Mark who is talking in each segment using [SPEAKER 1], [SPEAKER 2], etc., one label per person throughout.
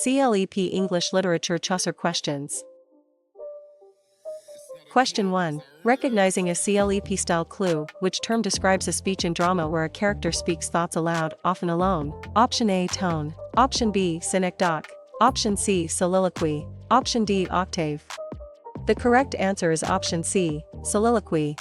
[SPEAKER 1] CLEP English Literature Chaucer questions. Question 1. Recognizing a CLEP style clue, which term describes a speech in drama where a character speaks thoughts aloud, often alone? Option A. Tone. Option B. Synecdoche. Option C. Soliloquy. Option D. Octave. The correct answer is option C. Soliloquy.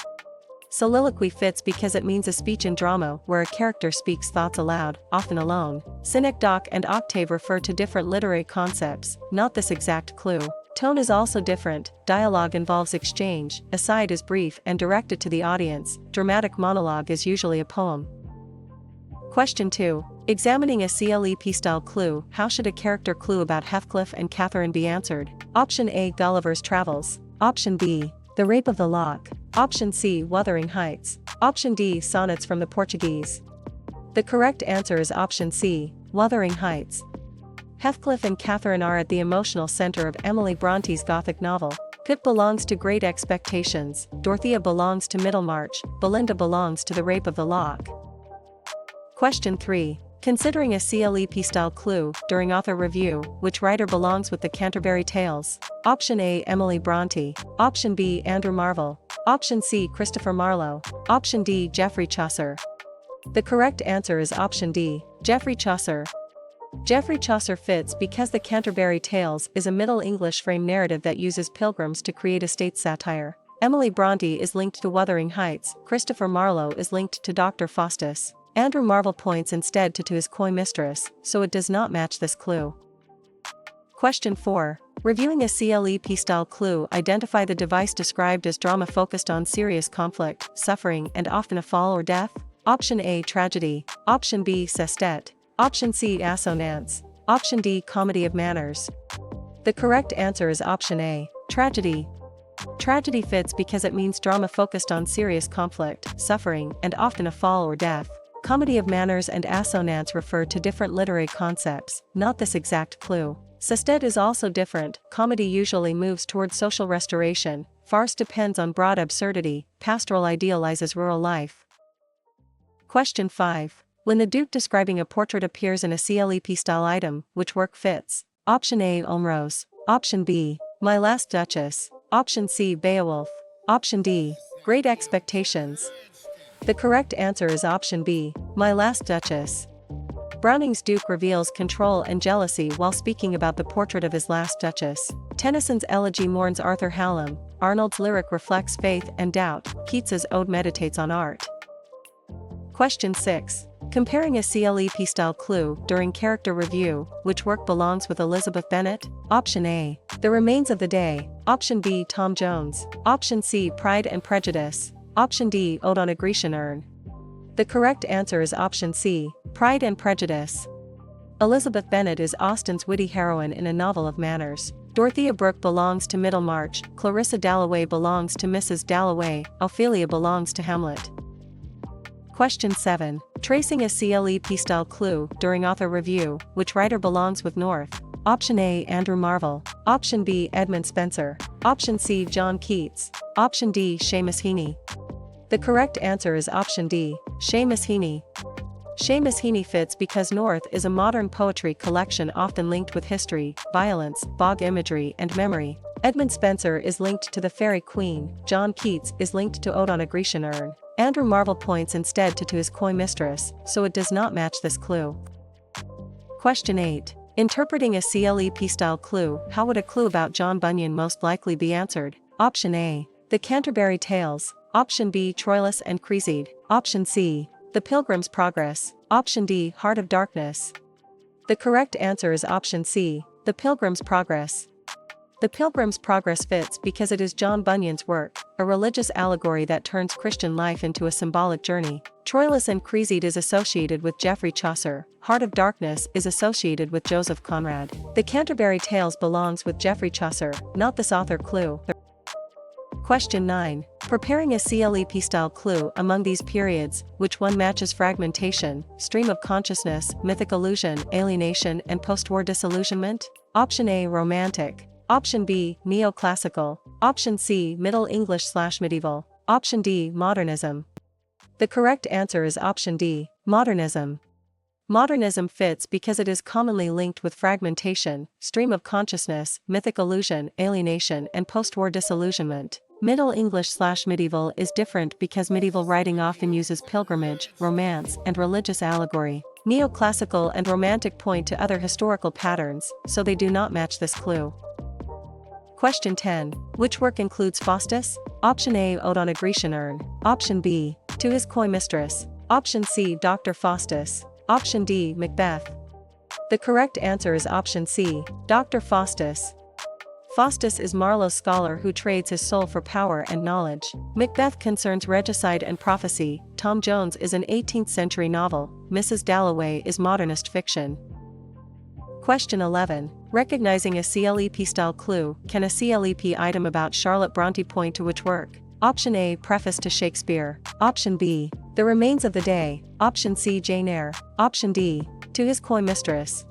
[SPEAKER 1] Soliloquy fits because it means a speech in drama where a character speaks thoughts aloud, often alone. Synecdoche and octave refer to different literary concepts, not this exact clue. Tone is also different. Dialogue involves exchange, aside is brief and directed to the audience, dramatic monologue is usually a poem. Question 2. Examining a CLEP style clue, how should a character clue about Heathcliff and Catherine be answered? Option A. Gulliver's Travels. Option B. The Rape of the Lock. Option C. Wuthering Heights. Option D. Sonnets from the Portuguese. The correct answer is option C. Wuthering Heights. Heathcliff and Catherine are at the emotional center of Emily Bronte's Gothic novel. Pip belongs to Great Expectations, Dorothea belongs to Middlemarch, Belinda belongs to The Rape of the Lock. Question 3. Considering a CLEP style clue, during author review, which writer belongs with the Canterbury Tales? Option A. Emily Bronte. Option B. Andrew Marvell. Option C. Christopher Marlowe. Option D. Geoffrey Chaucer. The correct answer is option D. Geoffrey Chaucer. Geoffrey Chaucer fits because the Canterbury Tales is a Middle English frame narrative that uses pilgrims to create a state satire. Emily Bronte is linked to Wuthering Heights, Christopher Marlowe is linked to Dr. Faustus. Andrew Marvell points instead to his coy mistress, so it does not match this clue. Question 4. Reviewing a CLEP style clue, identify the device described as drama focused on serious conflict, suffering and often a fall or death? Option A. Tragedy. Option B. Sestet. Option C. Assonance. Option D. Comedy of manners. The correct answer is option A. Tragedy. Tragedy fits because it means drama focused on serious conflict, suffering, and often a fall or death. Comedy of manners and assonance refer to different literary concepts, not this exact clue. Sestet is also different. Comedy usually moves towards social restoration, farce depends on broad absurdity, pastoral idealizes rural life. Question 5. When the Duke describing a portrait appears in a CLEP style item, which work fits? Option A. Omrose. Option B. My Last Duchess. Option C. Beowulf. Option D. Great Expectations. The correct answer is option B. My Last Duchess. Browning's Duke reveals control and jealousy while speaking about the portrait of his last duchess. Tennyson's elegy mourns Arthur Hallam. Arnold's lyric reflects faith and doubt. Keats's ode meditates on art. Question 6. Comparing a CLEP style clue, during character review, which work belongs with Elizabeth Bennet? Option A. The Remains of the Day. Option B. Tom Jones. Option C. Pride and Prejudice. Option D. Ode on a Grecian Urn. The correct answer is option C. Pride and Prejudice. Elizabeth Bennet is Austen's witty heroine in a novel of manners. Dorothea Brooke belongs to Middlemarch, Clarissa Dalloway belongs to Mrs. Dalloway, Ophelia belongs to Hamlet. Question 7. Tracing a CLEP style clue, during author review, which writer belongs with North? Option A. Andrew Marvell. Option B. Edmund Spenser. Option C. John Keats. Option D. Seamus Heaney. The correct answer is option D. Seamus Heaney. Seamus Heaney fits because North is a modern poetry collection often linked with history, violence, bog imagery and memory. Edmund Spenser is linked to the Fairy Queen. John Keats is linked to Ode on a Grecian Urn. Andrew Marvell points instead to his coy mistress, so it does not match this clue. Question 8. Interpreting a CLEP style clue, how would a clue about John Bunyan most likely be answered? Option A. The Canterbury Tales. Option B. Troilus and Cresside. Option C. The Pilgrim's Progress. Option D. Heart of Darkness. The correct answer is option C. The Pilgrim's Progress. The Pilgrim's Progress fits because it is John Bunyan's work, a religious allegory that turns Christian life into a symbolic journey. Troilus and Cresside is associated with Geoffrey Chaucer. Heart of Darkness is associated with Joseph Conrad. The Canterbury Tales belongs with Geoffrey Chaucer, not this author clue. Question 9. Preparing a CLEP style clue among these periods, which one matches fragmentation, stream of consciousness, mythic illusion, alienation and post-war disillusionment? Option A. Romantic. Option B. Neoclassical. Option C. Middle English/medieval. Option D. Modernism. The correct answer is option D. Modernism. Modernism fits because it is commonly linked with fragmentation, stream of consciousness, mythic illusion, alienation, and post-war disillusionment. Middle English/medieval is different because medieval writing often uses pilgrimage, romance, and religious allegory. Neoclassical and Romantic point to other historical patterns, so they do not match this clue. Question 10. Which work includes Faustus? Option A. Ode on a Grecian urn. Option B. To his coy mistress. Option C. Dr. Faustus. Option D. Macbeth. The correct answer is option C. Dr. Faustus. Faustus is Marlowe's scholar who trades his soul for power and knowledge. Macbeth concerns regicide and prophecy. Tom Jones is an 18th century novel. Mrs. Dalloway is modernist fiction. Question 11. Recognizing a CLEP style clue, can a CLEP item about Charlotte Bronte point to which work? Option A. Preface to Shakespeare. Option B. The Remains of the Day. Option C. Jane Eyre. Option D. To his coy mistress.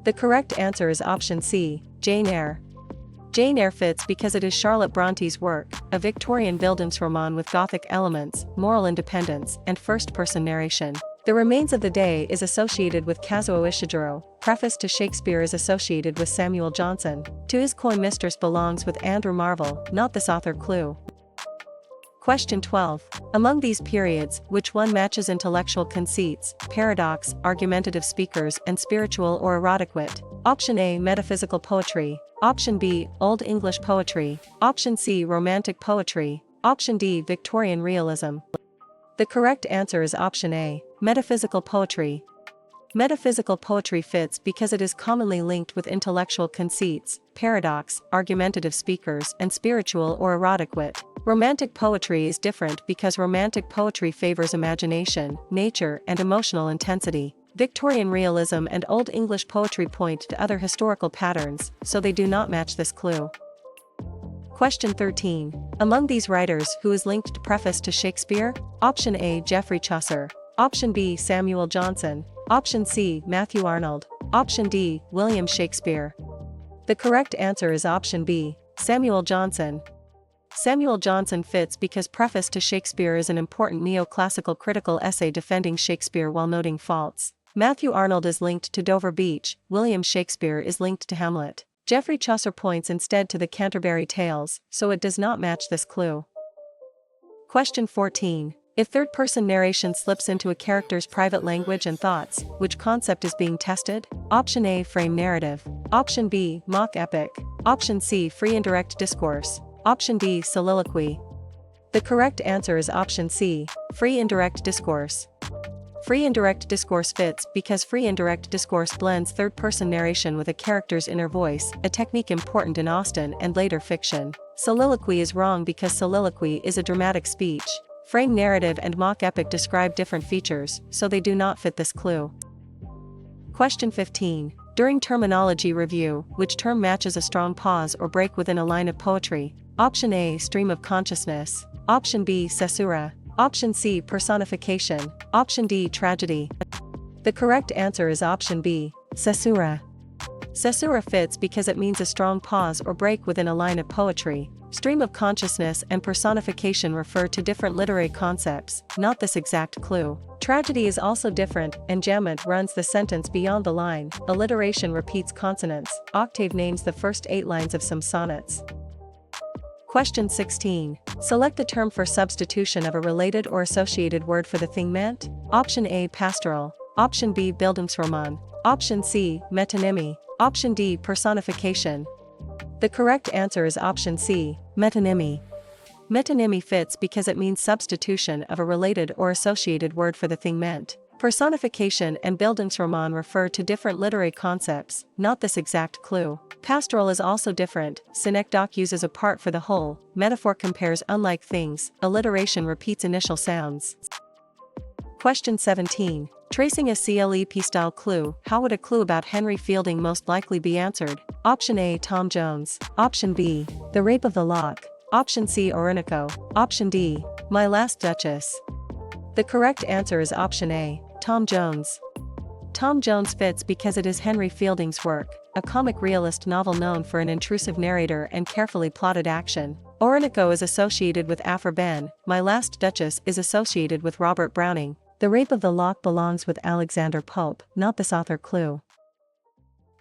[SPEAKER 1] The correct answer is option C. Jane Eyre. Jane Eyre fits because it is Charlotte Bronte's work, a Victorian Bildungsroman with Gothic elements, moral independence, and first-person narration. The Remains of the Day is associated with Kazuo Ishiguro. Preface to Shakespeare is associated with Samuel Johnson. To his coy mistress belongs with Andrew Marvell, not this author clue. Question 12. Among these periods, which one matches intellectual conceits, paradox, argumentative speakers, and spiritual or erotic wit? Option A. Metaphysical poetry. Option B. Old English poetry. Option C. Romantic poetry. Option D. Victorian realism. The correct answer is option A. Metaphysical poetry. Metaphysical poetry fits because it is commonly linked with intellectual conceits, paradox, argumentative speakers, and spiritual or erotic wit. Romantic poetry is different because romantic poetry favors imagination, nature, and emotional intensity. Victorian realism and Old English poetry point to other historical patterns, so they do not match this clue. Question 13. Among these writers, who is linked to Preface to Shakespeare? Option A. Geoffrey Chaucer. Option B. Samuel Johnson. Option C. Matthew Arnold. Option D. William Shakespeare. The correct answer is option B. Samuel Johnson. Samuel Johnson fits because Preface to Shakespeare is an important neoclassical critical essay defending Shakespeare while noting faults. Matthew Arnold is linked to Dover Beach. William Shakespeare is linked to Hamlet. Geoffrey Chaucer points instead to the Canterbury Tales, so it does not match this clue. Question 14. If third-person narration slips into a character's private language and thoughts, which concept is being tested? Option A. Frame narrative. Option B. Mock epic. Option C. Free indirect discourse. Option D. Soliloquy. The correct answer is option C. Free indirect discourse. Free indirect discourse fits because free indirect discourse blends third-person narration with a character's inner voice, a technique important in Austen and later fiction. Soliloquy is wrong because soliloquy is a dramatic speech. Frame narrative and mock epic describe different features, so they do not fit this clue. Question 15. During terminology review, which term matches a strong pause or break within a line of poetry? Option A. Stream of consciousness. Option B. Caesura. Option C. Personification. Option D. Tragedy. The correct answer is option B. Caesura. Caesura fits because it means a strong pause or break within a line of poetry. Stream of consciousness and personification refer to different literary concepts, not this exact clue. Tragedy is also different, enjambment runs the sentence beyond the line, alliteration repeats consonants, octave names the first 8 lines of some sonnets. Question 16. Select the term for substitution of a related or associated word for the thing meant. Option A. Pastoral. Option B. Bildungsroman. Option C. Metonymy. Option D. Personification. The correct answer is option C. Metonymy. Metonymy fits because it means substitution of a related or associated word for the thing meant. Personification and Bildungsroman refer to different literary concepts, not this exact clue. Pastoral is also different, synecdoche uses a part for the whole, metaphor compares unlike things, alliteration repeats initial sounds. Question 17. Tracing a CLEP-style clue, how would a clue about Henry Fielding most likely be answered? Option A. Tom Jones. Option B. The Rape of the Lock. Option C. Orinoco. Option D. My Last Duchess. The correct answer is option A. Tom Jones. Tom Jones fits because it is Henry Fielding's work, a comic realist novel known for an intrusive narrator and carefully plotted action. Orinoco is associated with Aphra Behn. My Last Duchess is associated with Robert Browning. The Rape of the Lock belongs with Alexander Pope, not this author clue.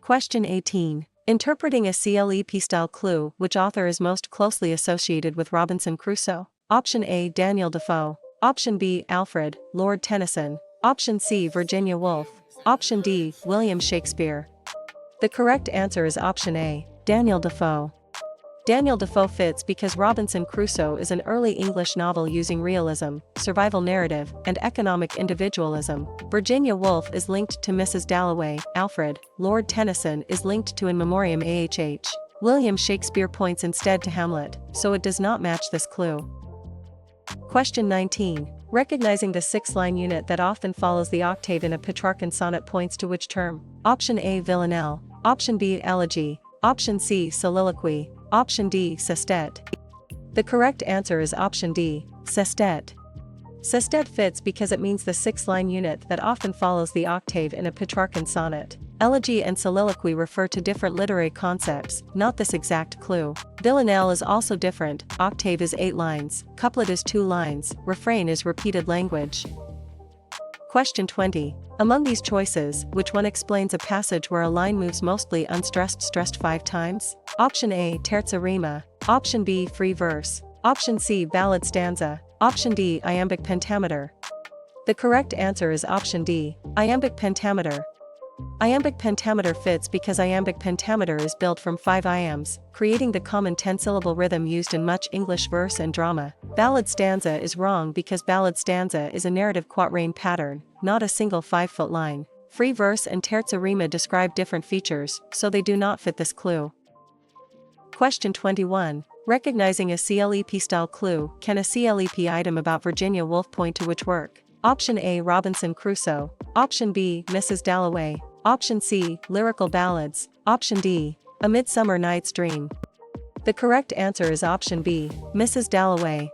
[SPEAKER 1] Question 18. Interpreting a CLEP-style clue, which author is most closely associated with Robinson Crusoe? Option A. Daniel Defoe. Option B. Alfred, Lord Tennyson. Option C. Virginia Woolf. Option D. William Shakespeare. The correct answer is option A. Daniel Defoe. Daniel Defoe fits because Robinson Crusoe is an early English novel using realism, survival narrative, and economic individualism. Virginia Woolf is linked to Mrs. Dalloway. Alfred, Lord Tennyson is linked to In Memoriam AHH. William Shakespeare points instead to Hamlet, so it does not match this clue. Question 19. Recognizing the six-line unit that often follows the octave in a Petrarchan sonnet points to which term? Option A. Villanelle. Option B. Elegy. Option C. Soliloquy. Option D. Sestet. The correct answer is option D. Sestet. Sestet fits because it means the six-line unit that often follows the octave in a Petrarchan sonnet. Elegy and soliloquy refer to different literary concepts, not this exact clue. Villanelle is also different, octave is 8 lines, couplet is 2 lines, refrain is repeated language. Question 20. Among these choices, which one explains a passage where a line moves mostly unstressed stressed 5 times? Option A. Terza rima. Option B. Free verse. Option C. Ballad stanza. Option D. Iambic pentameter. The correct answer is option D. Iambic pentameter. Iambic pentameter fits because iambic pentameter is built from 5 iambs, creating the common 10-syllable rhythm used in much English verse and drama. Ballad stanza is wrong because ballad stanza is a narrative quatrain pattern, not a single 5-foot line. Free verse and terza rima describe different features, so they do not fit this clue. Question 21. Recognizing a CLEP-style clue, can a CLEP item about Virginia Woolf point to which work? Option A. Robinson Crusoe. Option B. Mrs. Dalloway. Option C. Lyrical ballads. Option D. A Midsummer Night's Dream. The correct answer is option B. Mrs. Dalloway.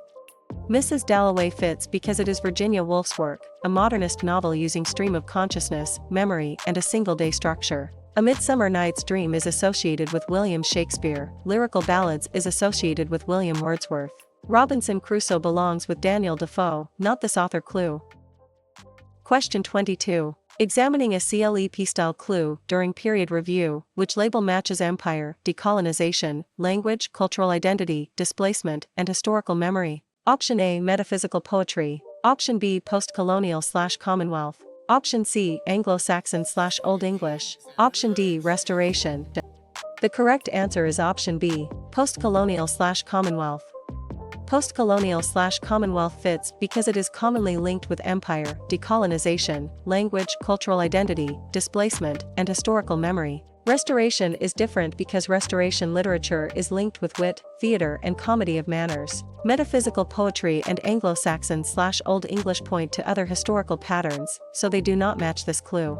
[SPEAKER 1] Mrs. Dalloway fits because it is Virginia Woolf's work, a modernist novel using stream of consciousness, memory, and a single-day structure. A Midsummer Night's Dream is associated with William Shakespeare. Lyrical ballads is associated with William Wordsworth. Robinson Crusoe belongs with Daniel Defoe, not this author clue. Question 22. Examining a CLEP-style clue during period review, which label matches empire, decolonization, language, cultural identity, displacement, and historical memory? Option A. Metaphysical poetry. Option B. Post-colonial/Commonwealth. Option C. Anglo-Saxon/Old English. Option D. Restoration. The correct answer is option B. Post-colonial/Commonwealth. Post-colonial/Commonwealth fits because it is commonly linked with empire, decolonization, language, cultural identity, displacement, and historical memory. Restoration is different because Restoration literature is linked with wit, theater, and comedy of manners. Metaphysical poetry and Anglo-Saxon/Old English point to other historical patterns, so they do not match this clue.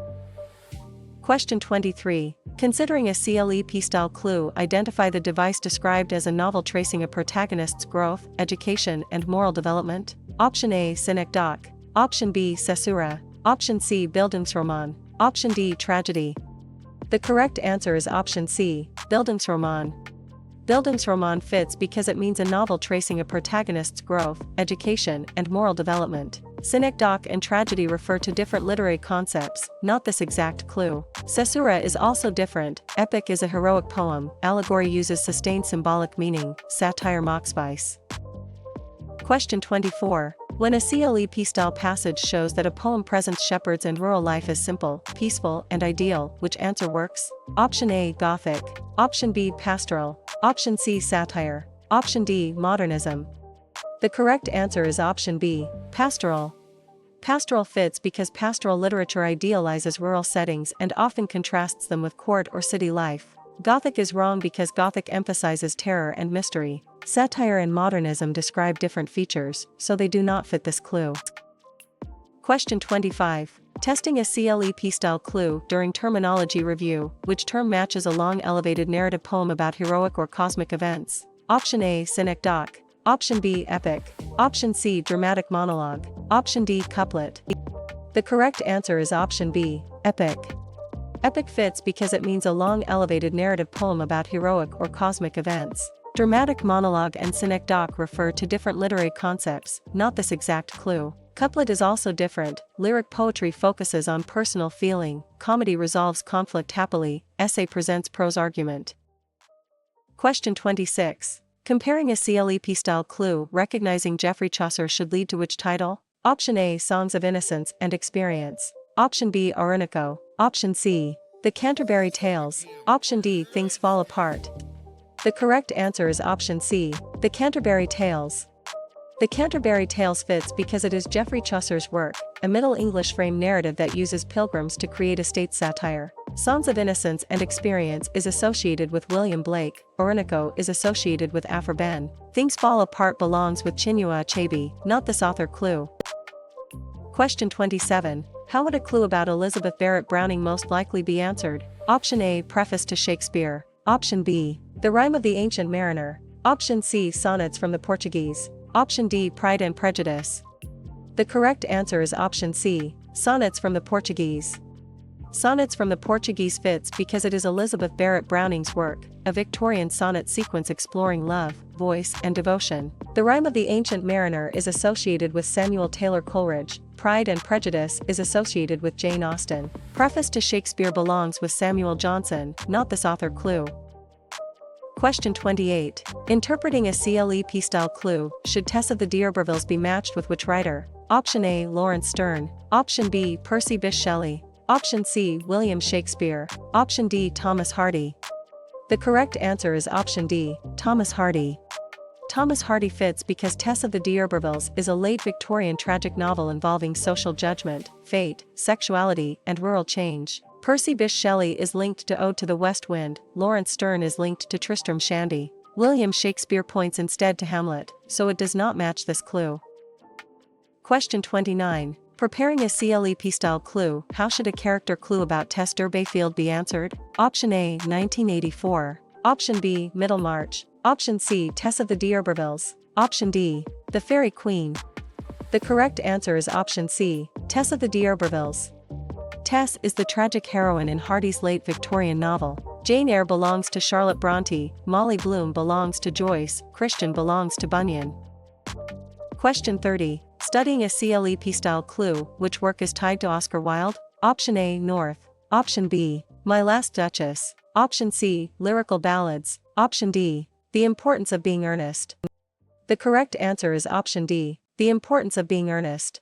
[SPEAKER 1] Question 23. Considering a CLEP-style clue, identify the device described as a novel tracing a protagonist's growth, education, and moral development. Option A. Synecdoche. Option B. Caesura. Option C. Bildungsroman. Option D. Tragedy. The correct answer is option C. Bildungsroman. Bildungsroman fits because it means a novel tracing a protagonist's growth, education, and moral development. Synecdoche and tragedy refer to different literary concepts, not this exact clue. Caesura is also different. Epic is a heroic poem. Allegory uses sustained symbolic meaning. Satire mocks vice. Question 24. When a CLEP-style passage shows that a poem presents shepherds and rural life as simple, peaceful, and ideal, which answer works? Option A. Gothic. Option B. Pastoral. Option C. Satire. Option D. Modernism. The correct answer is option B. Pastoral. Pastoral fits because pastoral literature idealizes rural settings and often contrasts them with court or city life. Gothic is wrong because Gothic emphasizes terror and mystery. Satire and modernism describe different features, so they do not fit this clue. Question 25. Testing a CLEP-style clue during terminology review, which term matches a long elevated narrative poem about heroic or cosmic events? Option A. Synecdoche. Option B. Epic. Option C. Dramatic monologue. Option D. Couplet. The correct answer is option B. Epic. Epic fits because it means a long elevated narrative poem about heroic or cosmic events. Dramatic monologue and synecdoche refer to different literary concepts, not this exact clue. Couplet is also different. Lyric poetry focuses on personal feeling, comedy resolves conflict happily, essay presents prose argument. Question 26. Comparing a CLEP-style clue recognizing Geoffrey Chaucer should lead to which title? Option A. Songs of Innocence and Experience. Option B. Orinoco. Option C. The Canterbury Tales. Option D. Things Fall Apart. The correct answer is option C. The Canterbury Tales. The Canterbury Tales fits because it is Geoffrey Chaucer's work, a Middle English frame narrative that uses pilgrims to create a state satire. Songs of Innocence and Experience is associated with William Blake, Orinoco is associated with Aphra Behn. Things Fall Apart belongs with Chinua Achebe, not this author clue. Question 27. How would a clue about Elizabeth Barrett Browning most likely be answered? Option A. Preface to Shakespeare. Option B. The Rime of the Ancient Mariner. Option C. Sonnets from the Portuguese. Option D. Pride and Prejudice. The correct answer is option C. Sonnets from the Portuguese. Sonnets from the Portuguese fits because it is Elizabeth Barrett Browning's work, a Victorian sonnet sequence exploring love, voice, and devotion. The Rime of the Ancient Mariner is associated with Samuel Taylor Coleridge. Pride and Prejudice is associated with Jane Austen. Preface to Shakespeare belongs with Samuel Johnson, not this author clue. Question 28. Interpreting a CLEP-style clue, should Tess of the D'Urbervilles be matched with which writer? Option A. Lawrence Sterne. Option B. Percy Bysshe Shelley. Option C. William Shakespeare. Option D. Thomas Hardy. The correct answer is option D. Thomas Hardy. Thomas Hardy fits because Tess of the D'Urbervilles is a late Victorian tragic novel involving social judgment, fate, sexuality, and rural change. Percy Bysshe Shelley is linked to Ode to the West Wind, Lawrence Sterne is linked to Tristram Shandy. William Shakespeare points instead to Hamlet, so it does not match this clue. Question 29. Preparing a CLEP-style clue, how should a character clue about Tess Durbeyfield be answered? Option A. 1984. Option B. Middlemarch. Option C. Tess of the D'Urbervilles. Option D. The Fairy Queen. The correct answer is option C. Tess of the D'Urbervilles. Tess is the tragic heroine in Hardy's late Victorian novel. Jane Eyre belongs to Charlotte Bronte, Molly Bloom belongs to Joyce, Christian belongs to Bunyan. Question 30. Studying a CLEP-style clue, which work is tied to Oscar Wilde? Option A. North. Option B. My Last Duchess. Option C. Lyrical Ballads. Option D. The Importance of Being Earnest. The correct answer is option D. The Importance of Being Earnest.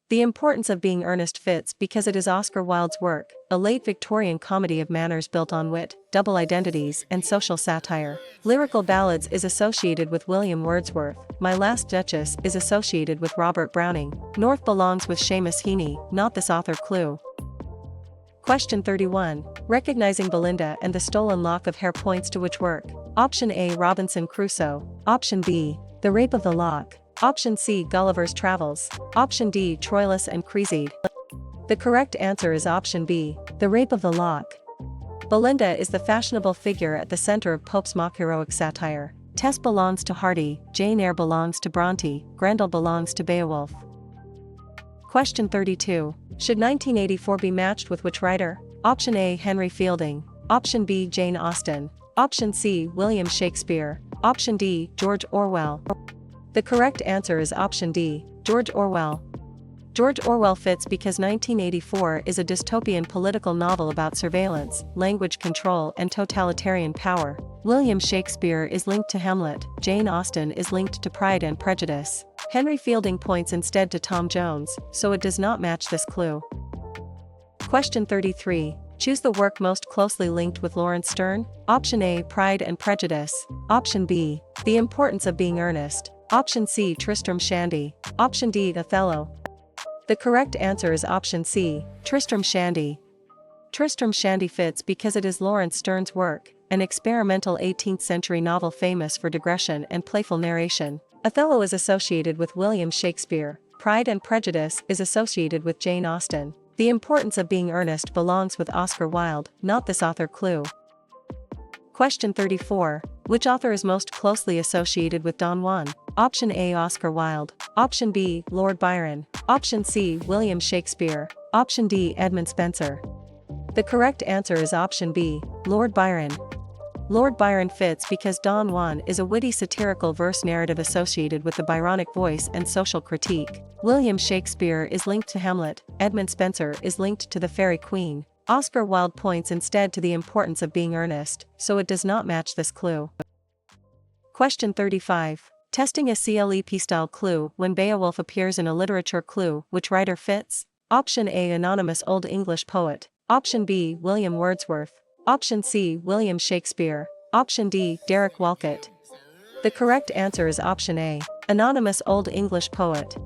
[SPEAKER 1] The Importance of Being Earnest fits because it is Oscar Wilde's work, a late Victorian comedy of manners built on wit, double identities, and social satire. Lyrical Ballads is associated with William Wordsworth. My Last Duchess is associated with Robert Browning. North belongs with Seamus Heaney, not this author clue. Question 31. Recognizing Belinda and the Stolen Lock of Hair points to which work? Option A. Robinson Crusoe. Option B. The Rape of the Lock. Option C. Gulliver's Travels. Option D. Troilus and Cresside. The correct answer is option B. The Rape of the Lock. Belinda is the fashionable figure at the center of Pope's mock heroic satire. Tess belongs to Hardy, Jane Eyre belongs to Bronte, Grendel belongs to Beowulf. Question 32. Should 1984 be matched with which writer? Option A. Henry Fielding. Option B. Jane Austen. Option C. William Shakespeare. Option D. George Orwell. The correct answer is option D. George Orwell. George Orwell fits because 1984 is a dystopian political novel about surveillance, language control, and totalitarian power. William Shakespeare is linked to Hamlet, Jane Austen is linked to Pride and Prejudice. Henry Fielding points instead to Tom Jones, so it does not match this clue. Question 33. Choose the work most closely linked with Lawrence Sterne. Option A. Pride and Prejudice. Option B. The Importance of Being Earnest. Option C. Tristram Shandy. Option D. Othello. The correct answer is option C. Tristram Shandy. Tristram Shandy fits because it is Lawrence Sterne's work, an experimental 18th century novel famous for digression and playful narration. Othello is associated with William Shakespeare. Pride and Prejudice is associated with Jane Austen. The Importance of Being Earnest belongs with Oscar Wilde, not this author clue. Question 34. Which author is most closely associated with Don Juan? Option A. Oscar Wilde. Option B. Lord Byron. Option C. William Shakespeare. Option D. Edmund Spenser. The correct answer is option B. Lord Byron. Lord Byron fits because Don Juan is a witty satirical verse narrative associated with the Byronic voice and social critique. William Shakespeare is linked to Hamlet, Edmund Spenser is linked to the Fairy Queen. Oscar Wilde points instead to the importance of being earnest, so it does not match this clue. Question 35. Testing a CLEP-style clue when Beowulf appears in a literature clue, which writer fits? Option A. Anonymous Old English poet. Option B. William Wordsworth. Option C. William Shakespeare. Option D. Derek Walcott. The correct answer is option A. Anonymous Old English poet.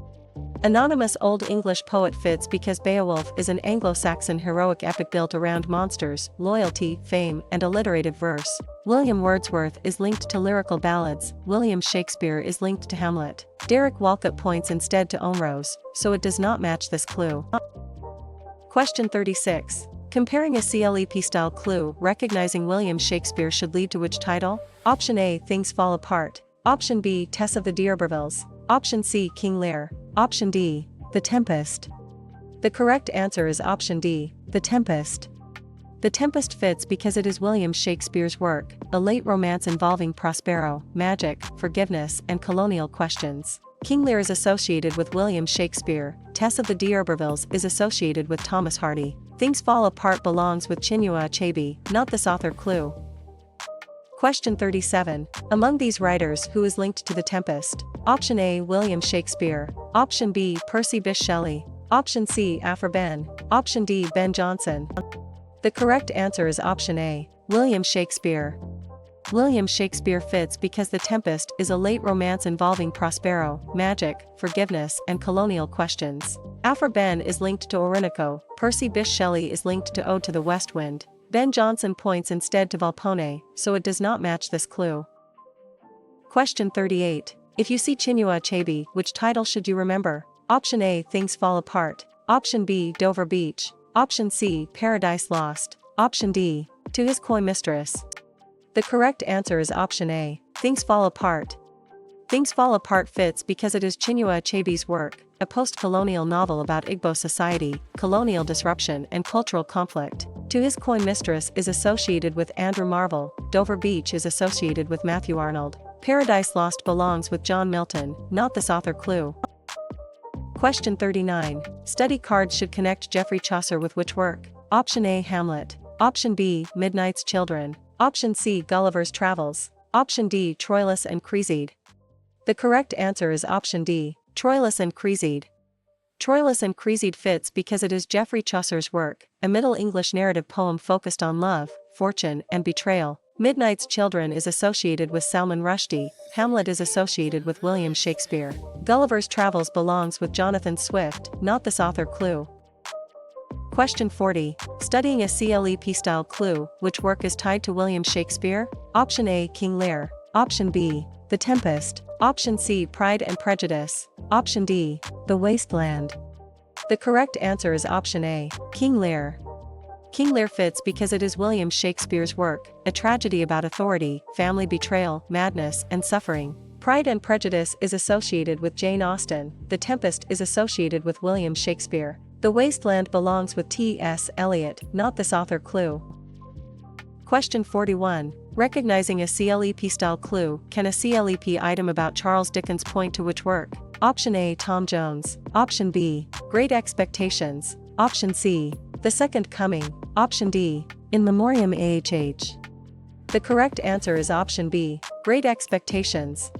[SPEAKER 1] Anonymous Old English poet fits because Beowulf is an Anglo-Saxon heroic epic built around monsters, loyalty, fame, and alliterative verse. William Wordsworth is linked to lyrical ballads, William Shakespeare is linked to Hamlet. Derek Walcott points instead to Omrose, so it does not match this clue. Question 36. Comparing a CLEP-style clue recognizing William Shakespeare should lead to which title? Option A. Things Fall Apart. Option B. Tess of the D'Urbervilles. Option C. King Lear. Option D. The Tempest. The correct answer is option D. The Tempest. The Tempest fits because it is William Shakespeare's work, a late romance involving Prospero, magic, forgiveness, and colonial questions. King Lear is associated with William Shakespeare. Tess of the D'Urbervilles is associated with Thomas Hardy. Things Fall Apart belongs with Chinua Achebe, not this author clue. Question 37. Among these writers, who is linked to The Tempest? Option A. William Shakespeare. Option B. Percy Bysshe Shelley. Option C. Aphra Behn. Option D. Ben Jonson. The correct answer is option A. William Shakespeare. William Shakespeare fits because The Tempest is a late romance involving Prospero, magic, forgiveness, and colonial questions. Aphra Behn is linked to Orinoco. Percy Bysshe Shelley is linked to Ode to the West Wind. Ben Jonson points instead to Volpone, so it does not match this clue. Question 38. If you see Chinua Achebe, which title should you remember? Option A. Things Fall Apart. Option B. Dover Beach. Option C. Paradise Lost. Option D. To His Coy Mistress. The correct answer is option A. Things Fall Apart. Things Fall Apart fits because it is Chinua Achebe's work, a post-colonial novel about Igbo society, colonial disruption, and cultural conflict. To His Coy Mistress is associated with Andrew Marvell. Dover Beach is associated with Matthew Arnold. Paradise Lost belongs with John Milton, not this author clue. Question 39. Study cards should connect Geoffrey Chaucer with which work? Option A. Hamlet. Option B. Midnight's Children. Option C. Gulliver's Travels. Option D. Troilus and Cresside. The correct answer is option D. Troilus and Cresside. Troilus and Cresside fits because it is Geoffrey Chaucer's work, a Middle English narrative poem focused on love, fortune, and betrayal. Midnight's Children is associated with Salman Rushdie. Hamlet is associated with William Shakespeare. Gulliver's Travels belongs with Jonathan Swift, not this author clue. Question 40. Studying a CLEP-style clue, which work is tied to William Shakespeare? Option A. King Lear. Option B. The Tempest. Option C. Pride and Prejudice. Option D. The Wasteland. The correct answer is option A. King Lear. King Lear fits because it is William Shakespeare's work, a tragedy about authority, family betrayal, madness, and suffering. Pride and Prejudice is associated with Jane Austen. The Tempest is associated with William Shakespeare. The Wasteland belongs with T.S. Eliot, not this author clue. Question 41. Recognizing a CLEP-style clue, can a CLEP item about Charles Dickens point to which work? Option A. Tom Jones. Option B. Great Expectations. Option C. The Second Coming. Option D. In Memoriam AHH. The correct answer is option B. Great Expectations.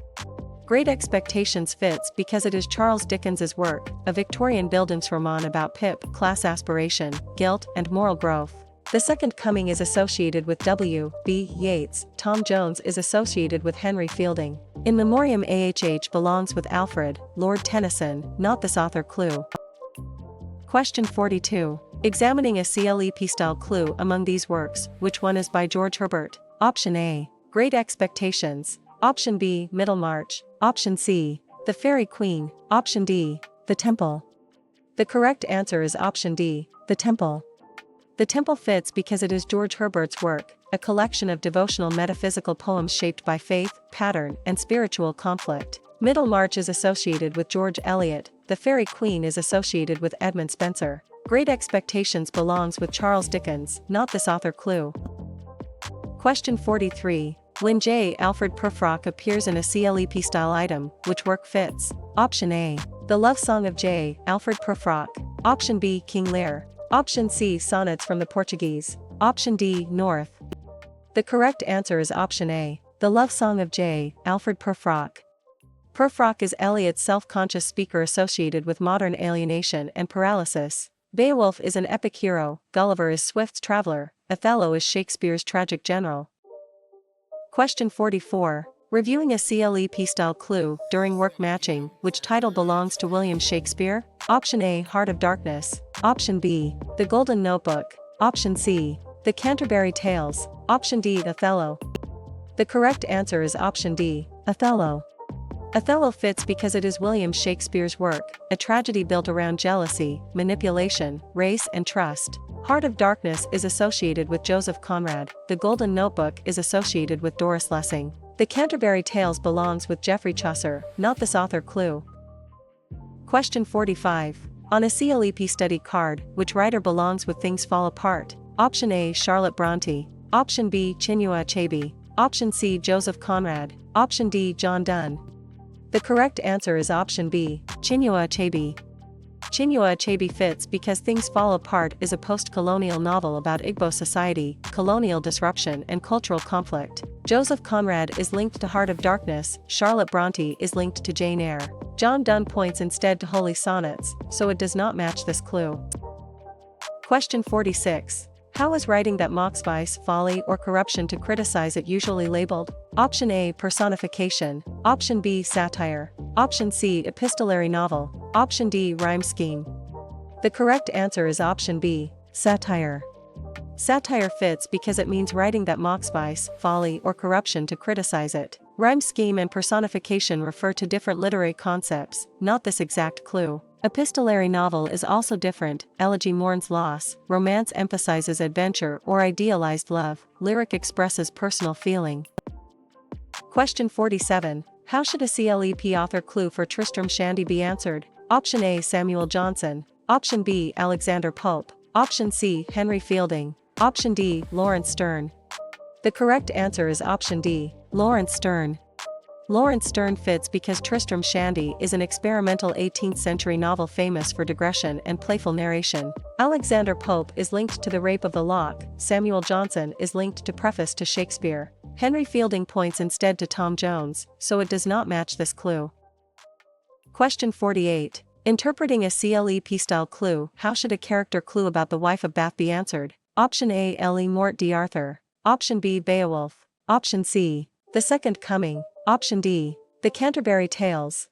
[SPEAKER 1] Great Expectations fits because it is Charles Dickens's work, a Victorian Bildungsroman about Pip, class aspiration, guilt, and moral growth. The Second Coming is associated with W. B. Yeats. Tom Jones is associated with Henry Fielding. In Memoriam AHH belongs with Alfred, Lord Tennyson, not this author clue. Question 42. Examining a CLEP-style clue among these works, which one is by George Herbert? Option A. Great Expectations. Option B. Middlemarch. Option C. The Fairy Queen. Option D. The Temple. The correct answer is option D. The Temple. The Temple fits because it is George Herbert's work, a collection of devotional metaphysical poems shaped by faith, pattern, and spiritual conflict. Middlemarch is associated with George Eliot. The Fairy Queen is associated with Edmund Spenser. Great Expectations belongs with Charles Dickens, not this author clue. Question 43. When J. Alfred Prufrock appears in a CLEP-style item, which work fits? Option A. The Love Song of J. Alfred Prufrock. Option B. King Lear. Option C. Sonnets from the Portuguese. Option D. North. The correct answer is option A. The Love Song of J. Alfred Prufrock. Prufrock is Eliot's self-conscious speaker associated with modern alienation and paralysis. Beowulf is an epic hero, Gulliver is Swift's traveler, Othello is Shakespeare's tragic general. Question 44. Reviewing a CLEP-style clue during work matching, which title belongs to William Shakespeare? Option A. Heart of Darkness. Option B. The Golden Notebook. Option C. The Canterbury Tales. Option D. Othello. The correct answer is option D. Othello. Othello fits because it is William Shakespeare's work, a tragedy built around jealousy, manipulation, race and trust. Heart of Darkness is associated with Joseph Conrad, The Golden Notebook is associated with Doris Lessing. The Canterbury Tales belongs with Geoffrey Chaucer, not this author clue. Question 45. On a CLEP study card, which writer belongs with Things Fall Apart? Option A. Charlotte Bronte. Option B. Chinua Achebe. Option C. Joseph Conrad. Option D. John Donne. The correct answer is option B. Chinua Achebe. Chinua Achebe fits because Things Fall Apart is a post-colonial novel about Igbo society, colonial disruption and cultural conflict. Joseph Conrad is linked to Heart of Darkness, Charlotte Bronte is linked to Jane Eyre. John Donne points instead to Holy Sonnets, so it does not match this clue. Question 46. How is writing that mocks vice, folly or corruption to criticize it usually labeled? Option A. Personification. Option B. Satire. Option C. Epistolary novel. Option D. Rhyme scheme. The correct answer is option B. Satire. Satire fits because it means writing that mocks vice, folly or corruption to criticize it. Rhyme scheme and personification refer to different literary concepts, not this exact clue. Epistolary novel is also different, elegy mourns loss, romance emphasizes adventure or idealized love, lyric expresses personal feeling. Question 47. How should a CLEP author clue for Tristram Shandy be answered? Option A. Samuel Johnson. Option B. Alexander Pope. Option C. Henry Fielding. Option D. Lawrence Sterne. The correct answer is option D. Lawrence Sterne. Lawrence Sterne fits because Tristram Shandy is an experimental 18th century novel famous for digression and playful narration. Alexander Pope is linked to The Rape of the Lock, Samuel Johnson is linked to Preface to Shakespeare. Henry Fielding points instead to Tom Jones, so it does not match this clue. Question 48. Interpreting a CLEP-style clue, how should a character clue about the wife of Bath be answered? Option A. Ellie Mort d'Arthur. Option B. Beowulf. Option C. The Second Coming. Option D. The Canterbury Tales.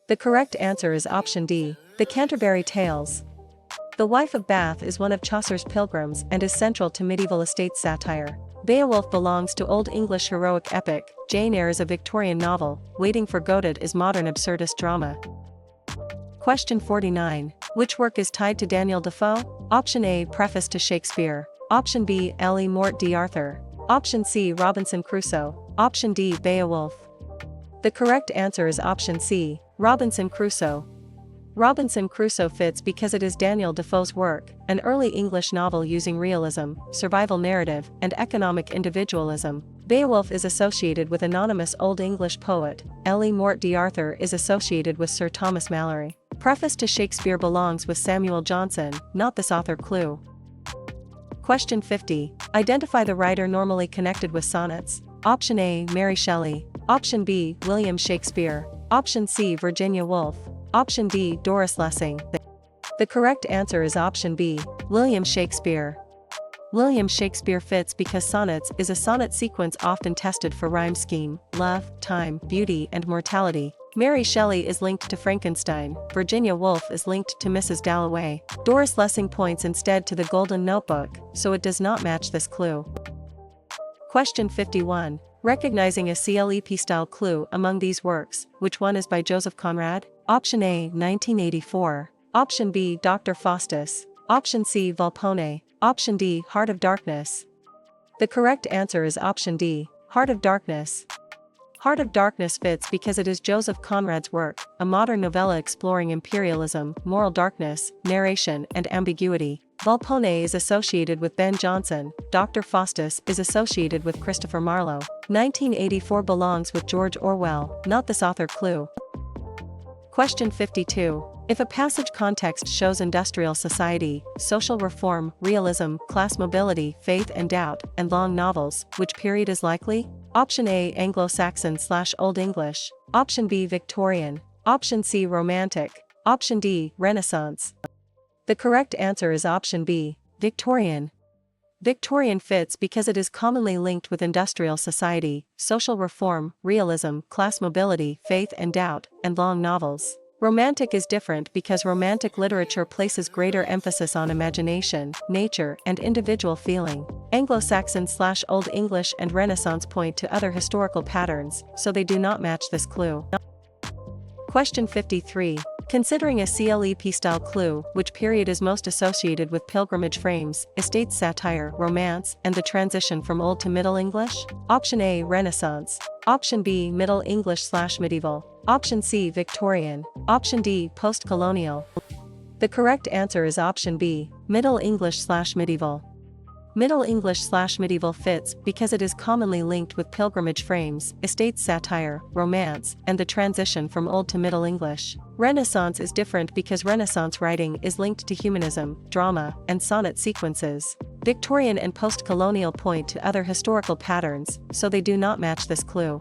[SPEAKER 1] The correct answer is option D. The Canterbury Tales. The Wife of Bath is one of Chaucer's pilgrims and is central to medieval estate satire. Beowulf belongs to Old English heroic epic, Jane Eyre is a Victorian novel, Waiting for Godot is modern absurdist drama. Question 49. Which work is tied to Daniel Defoe? Option A. Preface to Shakespeare. Option B. Ellie Mort d'Arthur. Option C. Robinson Crusoe. Option D. Beowulf. The correct answer is option C. Robinson Crusoe. Robinson Crusoe fits because it is Daniel Defoe's work, an early English novel using realism, survival narrative, and economic individualism. Beowulf is associated with anonymous Old English poet. Ellie Mort d'Arthur is associated with Sir Thomas Malory. Preface to Shakespeare belongs with Samuel Johnson, not this author clue. Question 50. Identify the writer normally connected with sonnets. Option A. Mary Shelley. Option B. William Shakespeare. Option C. Virginia Woolf. Option D. Doris Lessing. The correct answer is option B. William Shakespeare. William Shakespeare fits because sonnets is a sonnet sequence often tested for rhyme scheme, love, time, beauty and mortality. Mary Shelley is linked to Frankenstein, Virginia Woolf is linked to Mrs. Dalloway. Doris Lessing points instead to The Golden Notebook, so it does not match this clue. Question 51. Recognizing a CLEP-style clue among these works, which one is by Joseph Conrad? Option A. 1984. Option B. Dr. Faustus. Option C. Volpone. Option D. Heart of Darkness. The correct answer is option D. Heart of Darkness. Heart of Darkness fits because it is Joseph Conrad's work, a modern novella exploring imperialism, moral darkness, narration, and ambiguity. Volpone is associated with Ben Jonson, Dr. Faustus is associated with Christopher Marlowe. 1984 belongs with George Orwell, not this author. Clue. Question 52. If a passage context shows industrial society, social reform, realism, class mobility, faith and doubt, and long novels, which period is likely? Option A, Anglo-Saxon/Old English. Option B, Victorian. Option C, Romantic. Option D, Renaissance. The correct answer is option B, Victorian. Victorian fits because it is commonly linked with industrial society, social reform, realism, class mobility, faith and doubt, and long novels. Romantic is different because Romantic literature places greater emphasis on imagination, nature, and individual feeling. Anglo-Saxon/Old English and Renaissance point to other historical patterns, so they do not match this clue. Question 53. Considering a CLEP-style clue, which period is most associated with pilgrimage frames, estates, satire, romance, and the transition from Old to Middle English? Option A, Renaissance. Option B, Middle English/medieval. Option C, Victorian. Option D, post-colonial. The correct answer is option B, Middle English/medieval. Middle English/medieval fits because it is commonly linked with pilgrimage frames, estates, satire, romance, and the transition from Old to Middle English. Renaissance is different because Renaissance writing is linked to humanism, drama, and sonnet sequences. Victorian and post-colonial point to other historical patterns, so they do not match this clue.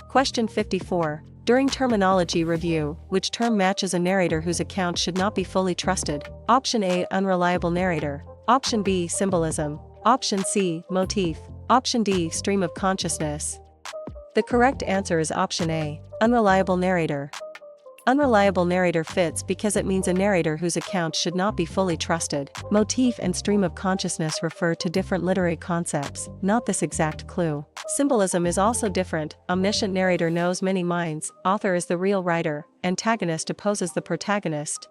[SPEAKER 1] Question 54. During terminology review, which term matches a narrator whose account should not be fully trusted? Option A, unreliable narrator. Option B, symbolism. Option C, motif. Option D, stream of consciousness. The correct answer is option A, unreliable narrator. Unreliable narrator fits because it means a narrator whose account should not be fully trusted. Motif and stream of consciousness refer to different literary concepts, not this exact clue. Symbolism is also different. Omniscient narrator knows many minds, author is the real writer, antagonist opposes the protagonist.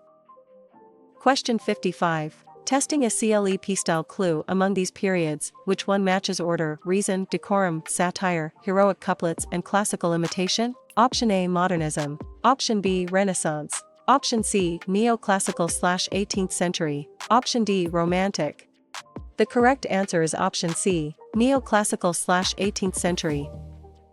[SPEAKER 1] Question 55. Testing a CLEP-style clue among these periods, which one matches order, reason, decorum, satire, heroic couplets, and classical imitation? Option A, modernism. Option B, Renaissance. Option C, neoclassical/18th century. Option D, romantic. The correct answer is option C, neoclassical/18th century.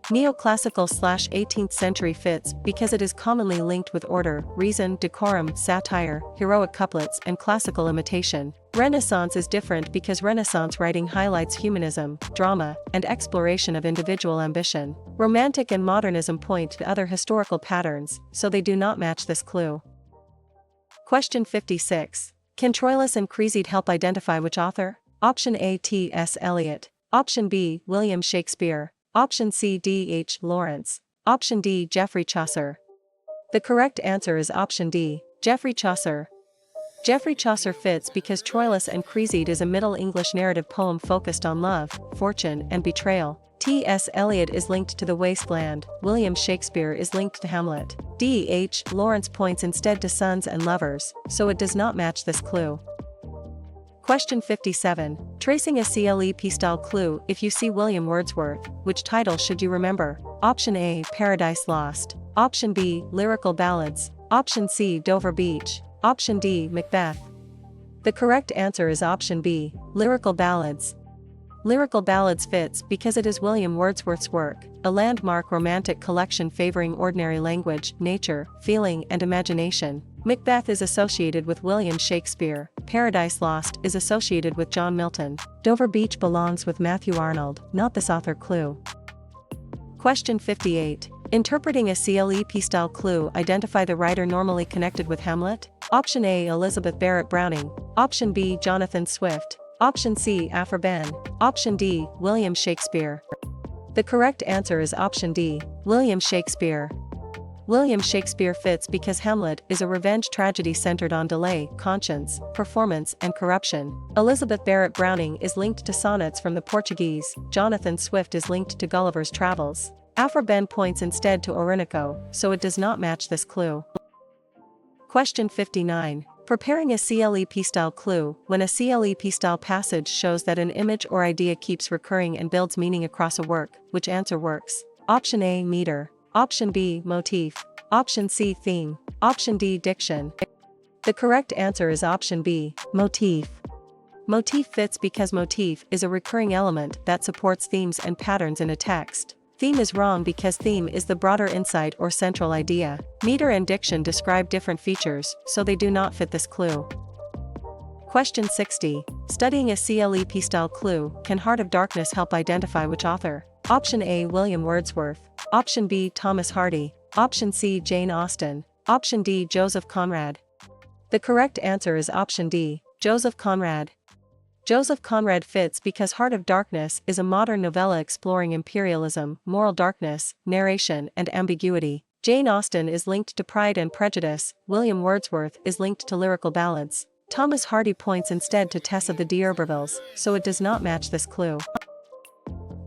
[SPEAKER 1] Neoclassical/18th century fits because it is commonly linked with order, reason, decorum, satire, heroic couplets, and classical imitation. Renaissance is different because Renaissance writing highlights humanism, drama, and exploration of individual ambition. Romantic and modernism point to other historical patterns, so they do not match this clue. Question 56. Can Troilus and Cresside help identify which author? Option A, T.S. Eliot. Option B, William Shakespeare. Option C, D.H. Lawrence. Option D, Geoffrey Chaucer. The correct answer is option D, Geoffrey Chaucer. Geoffrey Chaucer fits because Troilus and Cresside is a Middle English narrative poem focused on love, fortune, and betrayal. T.S. Eliot is linked to the wasteland, William Shakespeare is linked to Hamlet. D.H. Lawrence points instead to sons and lovers, so it does not match this clue. Question 57. Tracing a CLEP-style clue. If you see William Wordsworth, which title should you remember? Option A, Paradise Lost. Option B, Lyrical Ballads. Option C, Dover Beach. Option D, Macbeth. The correct answer is option B, Lyrical Ballads. Lyrical Ballads fits because it is William Wordsworth's work, a landmark romantic collection favoring ordinary language, nature, feeling, and imagination. Macbeth is associated with William Shakespeare. Paradise Lost is associated with John Milton. Dover Beach belongs with Matthew Arnold, not this author. Clue. Question 58. Interpreting a CLEP-style clue. Identify the writer normally connected with Hamlet. Option A, Elizabeth Barrett Browning. Option B, Jonathan Swift. Option C, Aphra Behn. Option D, William Shakespeare. The correct answer is option D, William Shakespeare. William Shakespeare fits because Hamlet is a revenge tragedy centered on delay, conscience, performance, and corruption. Elizabeth Barrett Browning is linked to sonnets from the Portuguese. Jonathan Swift is linked to Gulliver's Travels. Aphra Behn points instead to Orinoco, so it does not match this clue. Question 59. Preparing a CLEP-style clue. When a CLEP-style passage shows that an image or idea keeps recurring and builds meaning across a work, which answer works? Option A, meter. Option B, motif. Option C, theme. Option D, diction. The correct answer is option B, motif. Motif fits because motif is a recurring element that supports themes and patterns in a text. Theme is wrong because theme is the broader insight or central idea. Meter and diction describe different features, so they do not fit this clue. Question 60. Studying a CLEP style clue, can Heart of Darkness help identify which author? Option A, William Wordsworth. Option B, Thomas Hardy. Option C, Jane Austen. Option D, Joseph Conrad. The correct answer is option D, Joseph Conrad. Joseph Conrad fits because Heart of Darkness is a modern novella exploring imperialism, moral darkness, narration, and ambiguity. Jane Austen is linked to Pride and Prejudice. William Wordsworth is linked to lyrical ballads. Thomas Hardy points instead to Tess of the D'Urbervilles, so it does not match this clue.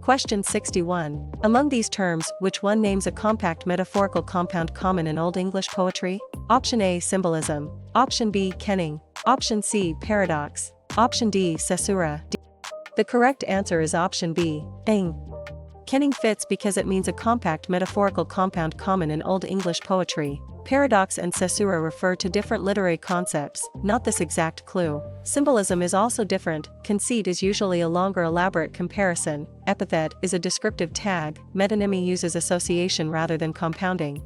[SPEAKER 1] Question 61. Among these terms, which one names a compact metaphorical compound common in Old English poetry? Option A, symbolism. Option B, kenning. Option C, paradox. Option D, caesura. The correct answer is option B, ing. Kenning fits because it means a compact metaphorical compound common in Old English poetry. Paradox and caesura refer to different literary concepts, not this exact clue. Symbolism is also different. Conceit is usually a longer elaborate comparison. Epithet is a descriptive tag. Metonymy uses association rather than compounding.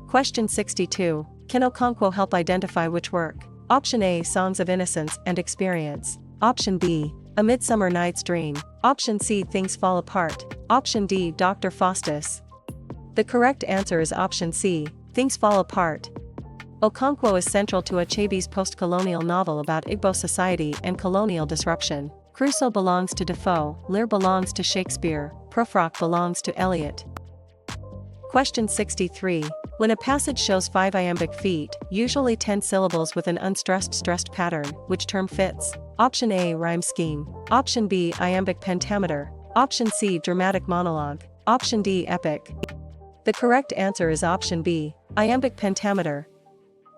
[SPEAKER 1] Question 62. Can Okonkwo help identify which work? Option A, Songs of Innocence and Experience. Option B, A Midsummer Night's Dream. Option C, Things Fall Apart. Option D, Dr. Faustus. The correct answer is option C, Things Fall Apart. Okonkwo is central to Achebe's post-colonial novel about Igbo society and colonial disruption. Crusoe belongs to Defoe, Lear belongs to Shakespeare, Prufrock belongs to Eliot. Question 63. When a passage shows 5 iambic feet, usually 10 syllables with an unstressed stressed pattern, which term fits? Option A, rhyme scheme. Option B, iambic pentameter. Option C, dramatic monologue. Option D, epic. The correct answer is option B, iambic pentameter.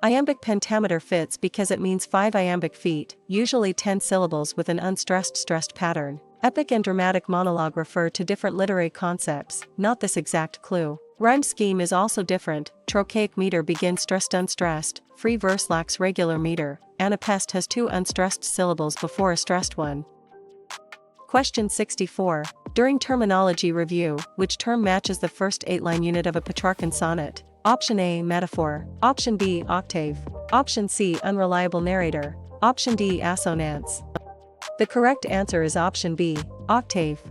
[SPEAKER 1] Iambic pentameter fits because it means 5 iambic feet, usually 10 syllables with an unstressed stressed pattern. Epic and dramatic monologue refer to different literary concepts, not this exact clue. Rhyme scheme is also different. Trochaic meter begins stressed unstressed, free verse lacks regular meter, anapest has 2 unstressed syllables before a stressed one. Question 64. During terminology review, which term matches the first 8-line unit of a Petrarchan sonnet? Option A, metaphor. Option B, octave. Option C, unreliable narrator. Option D, assonance. The correct answer is option B, octave.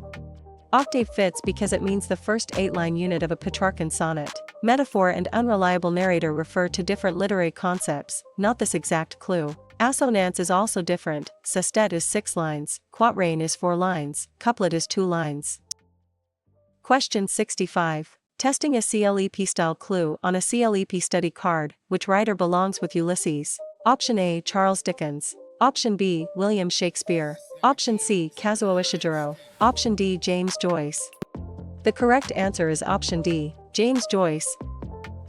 [SPEAKER 1] Octave fits because it means the first 8-line unit of a Petrarchan sonnet. Metaphor and unreliable narrator refer to different literary concepts, not this exact clue. Assonance is also different. Sestet is 6 lines, quatrain is 4 lines, couplet is 2 lines. Question 65. Testing a CLEP-style clue on a CLEP study card, which writer belongs with Ulysses? Option A, Charles Dickens. Option B, William Shakespeare. Option C, Kazuo Ishiguro. Option D, James Joyce. The correct answer is option D, James Joyce.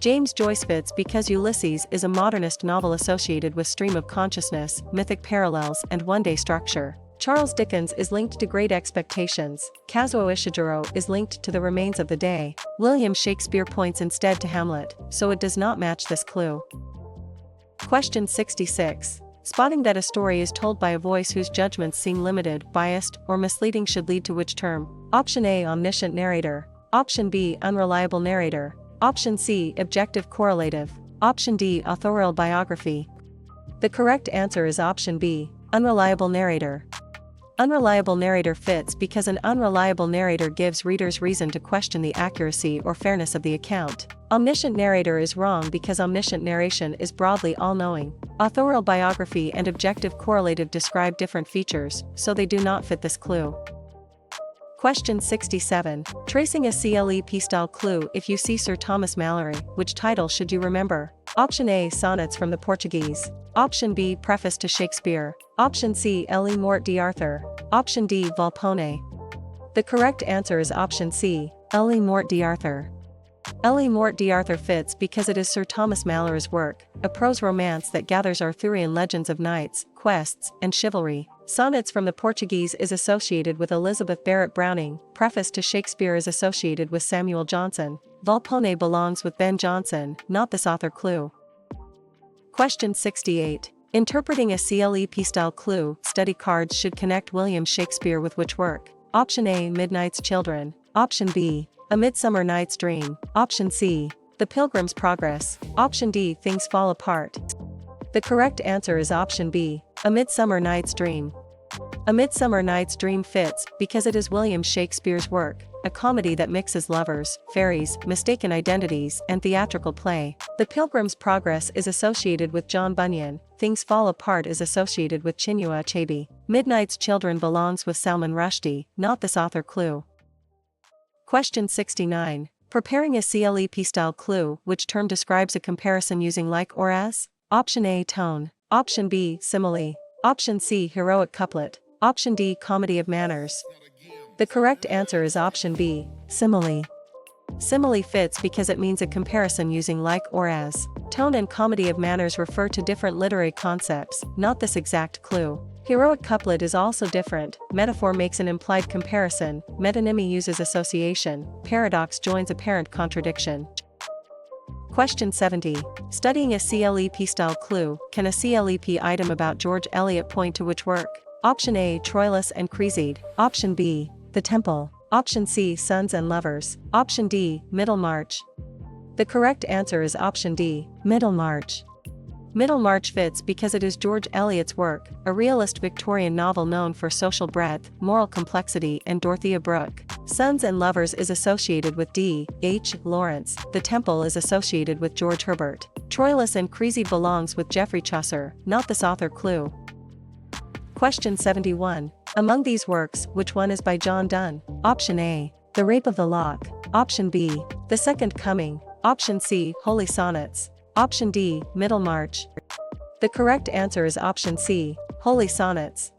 [SPEAKER 1] James Joyce fits because Ulysses is a modernist novel associated with stream of consciousness, mythic parallels, and one-day structure. Charles Dickens is linked to Great Expectations. Kazuo Ishiguro is linked to The Remains of the Day. William Shakespeare points instead to Hamlet, so it does not match this clue. Question 66. Spotting that a story is told by a voice whose judgments seem limited, biased, or misleading should lead to which term? Option A, omniscient narrator. Option B, unreliable narrator. Option C, objective correlative. Option D, authorial biography. The correct answer is option B, unreliable narrator. Unreliable narrator fits because an unreliable narrator gives readers reason to question the accuracy or fairness of the account. Omniscient narrator is wrong because omniscient narration is broadly all-knowing. Authorial biography and objective correlative describe different features, so they do not fit this clue. Question 67. Tracing a CLEP-style clue. If you see Sir Thomas Malory, which title should you remember? Option A, Sonnets from the Portuguese. Option B, Preface to Shakespeare. Option C, L.E. Mort d'Arthur. Option D, Volpone. The correct answer is option C, L.E. Mort d'Arthur. L.E. Mort d'Arthur fits because it is Sir Thomas Malory's work, a prose romance that gathers Arthurian legends of knights, quests, and chivalry. Sonnets from the Portuguese is associated with Elizabeth Barrett Browning. Preface to Shakespeare is associated with Samuel Johnson. Volpone belongs with Ben Jonson, not this author clue. Question 68. Interpreting a CLEP style clue, study cards should connect William Shakespeare with which work? Option A, Midnight's Children. Option B, A Midsummer Night's Dream. Option C, The Pilgrim's Progress. Option D, Things Fall Apart. The correct answer is option B, A Midsummer Night's Dream. A Midsummer Night's Dream fits because it is William Shakespeare's work, a comedy that mixes lovers, fairies, mistaken identities, and theatrical play. The Pilgrim's Progress is associated with John Bunyan. Things Fall Apart is associated with Chinua Achebe. Midnight's Children belongs with Salman Rushdie, not this author clue. Question 69. Preparing a CLEP-style clue, which term describes a comparison using like or as? Option A, tone. Option B, simile. Option C, heroic couplet. Option D, comedy of manners. The correct answer is option B, simile. Simile fits because it means a comparison using like or as. Tone and comedy of manners refer to different literary concepts, not this exact clue. Heroic couplet is also different. Metaphor makes an implied comparison. Metonymy uses association. Paradox joins apparent contradiction. Question 70. Studying a CLEP-style clue, can a CLEP item about George Eliot point to which work? Option A, Troilus and Cresside. Option B, The Temple. Option C, Sons and Lovers. Option D, Middlemarch. The correct answer is option D, Middlemarch. Middlemarch fits because it is George Eliot's work, a realist Victorian novel known for social breadth, moral complexity, and Dorothea Brooke. Sons and Lovers is associated with D. H. Lawrence. The Temple is associated with George Herbert. Troilus and Cresside belongs with Geoffrey Chaucer, not this author clue. Question 71. Among these works, which one is by John Donne? Option A, The Rape of the Lock. Option B, The Second Coming. Option C, Holy Sonnets. Option D, Middlemarch. The correct answer is option C, Holy Sonnets.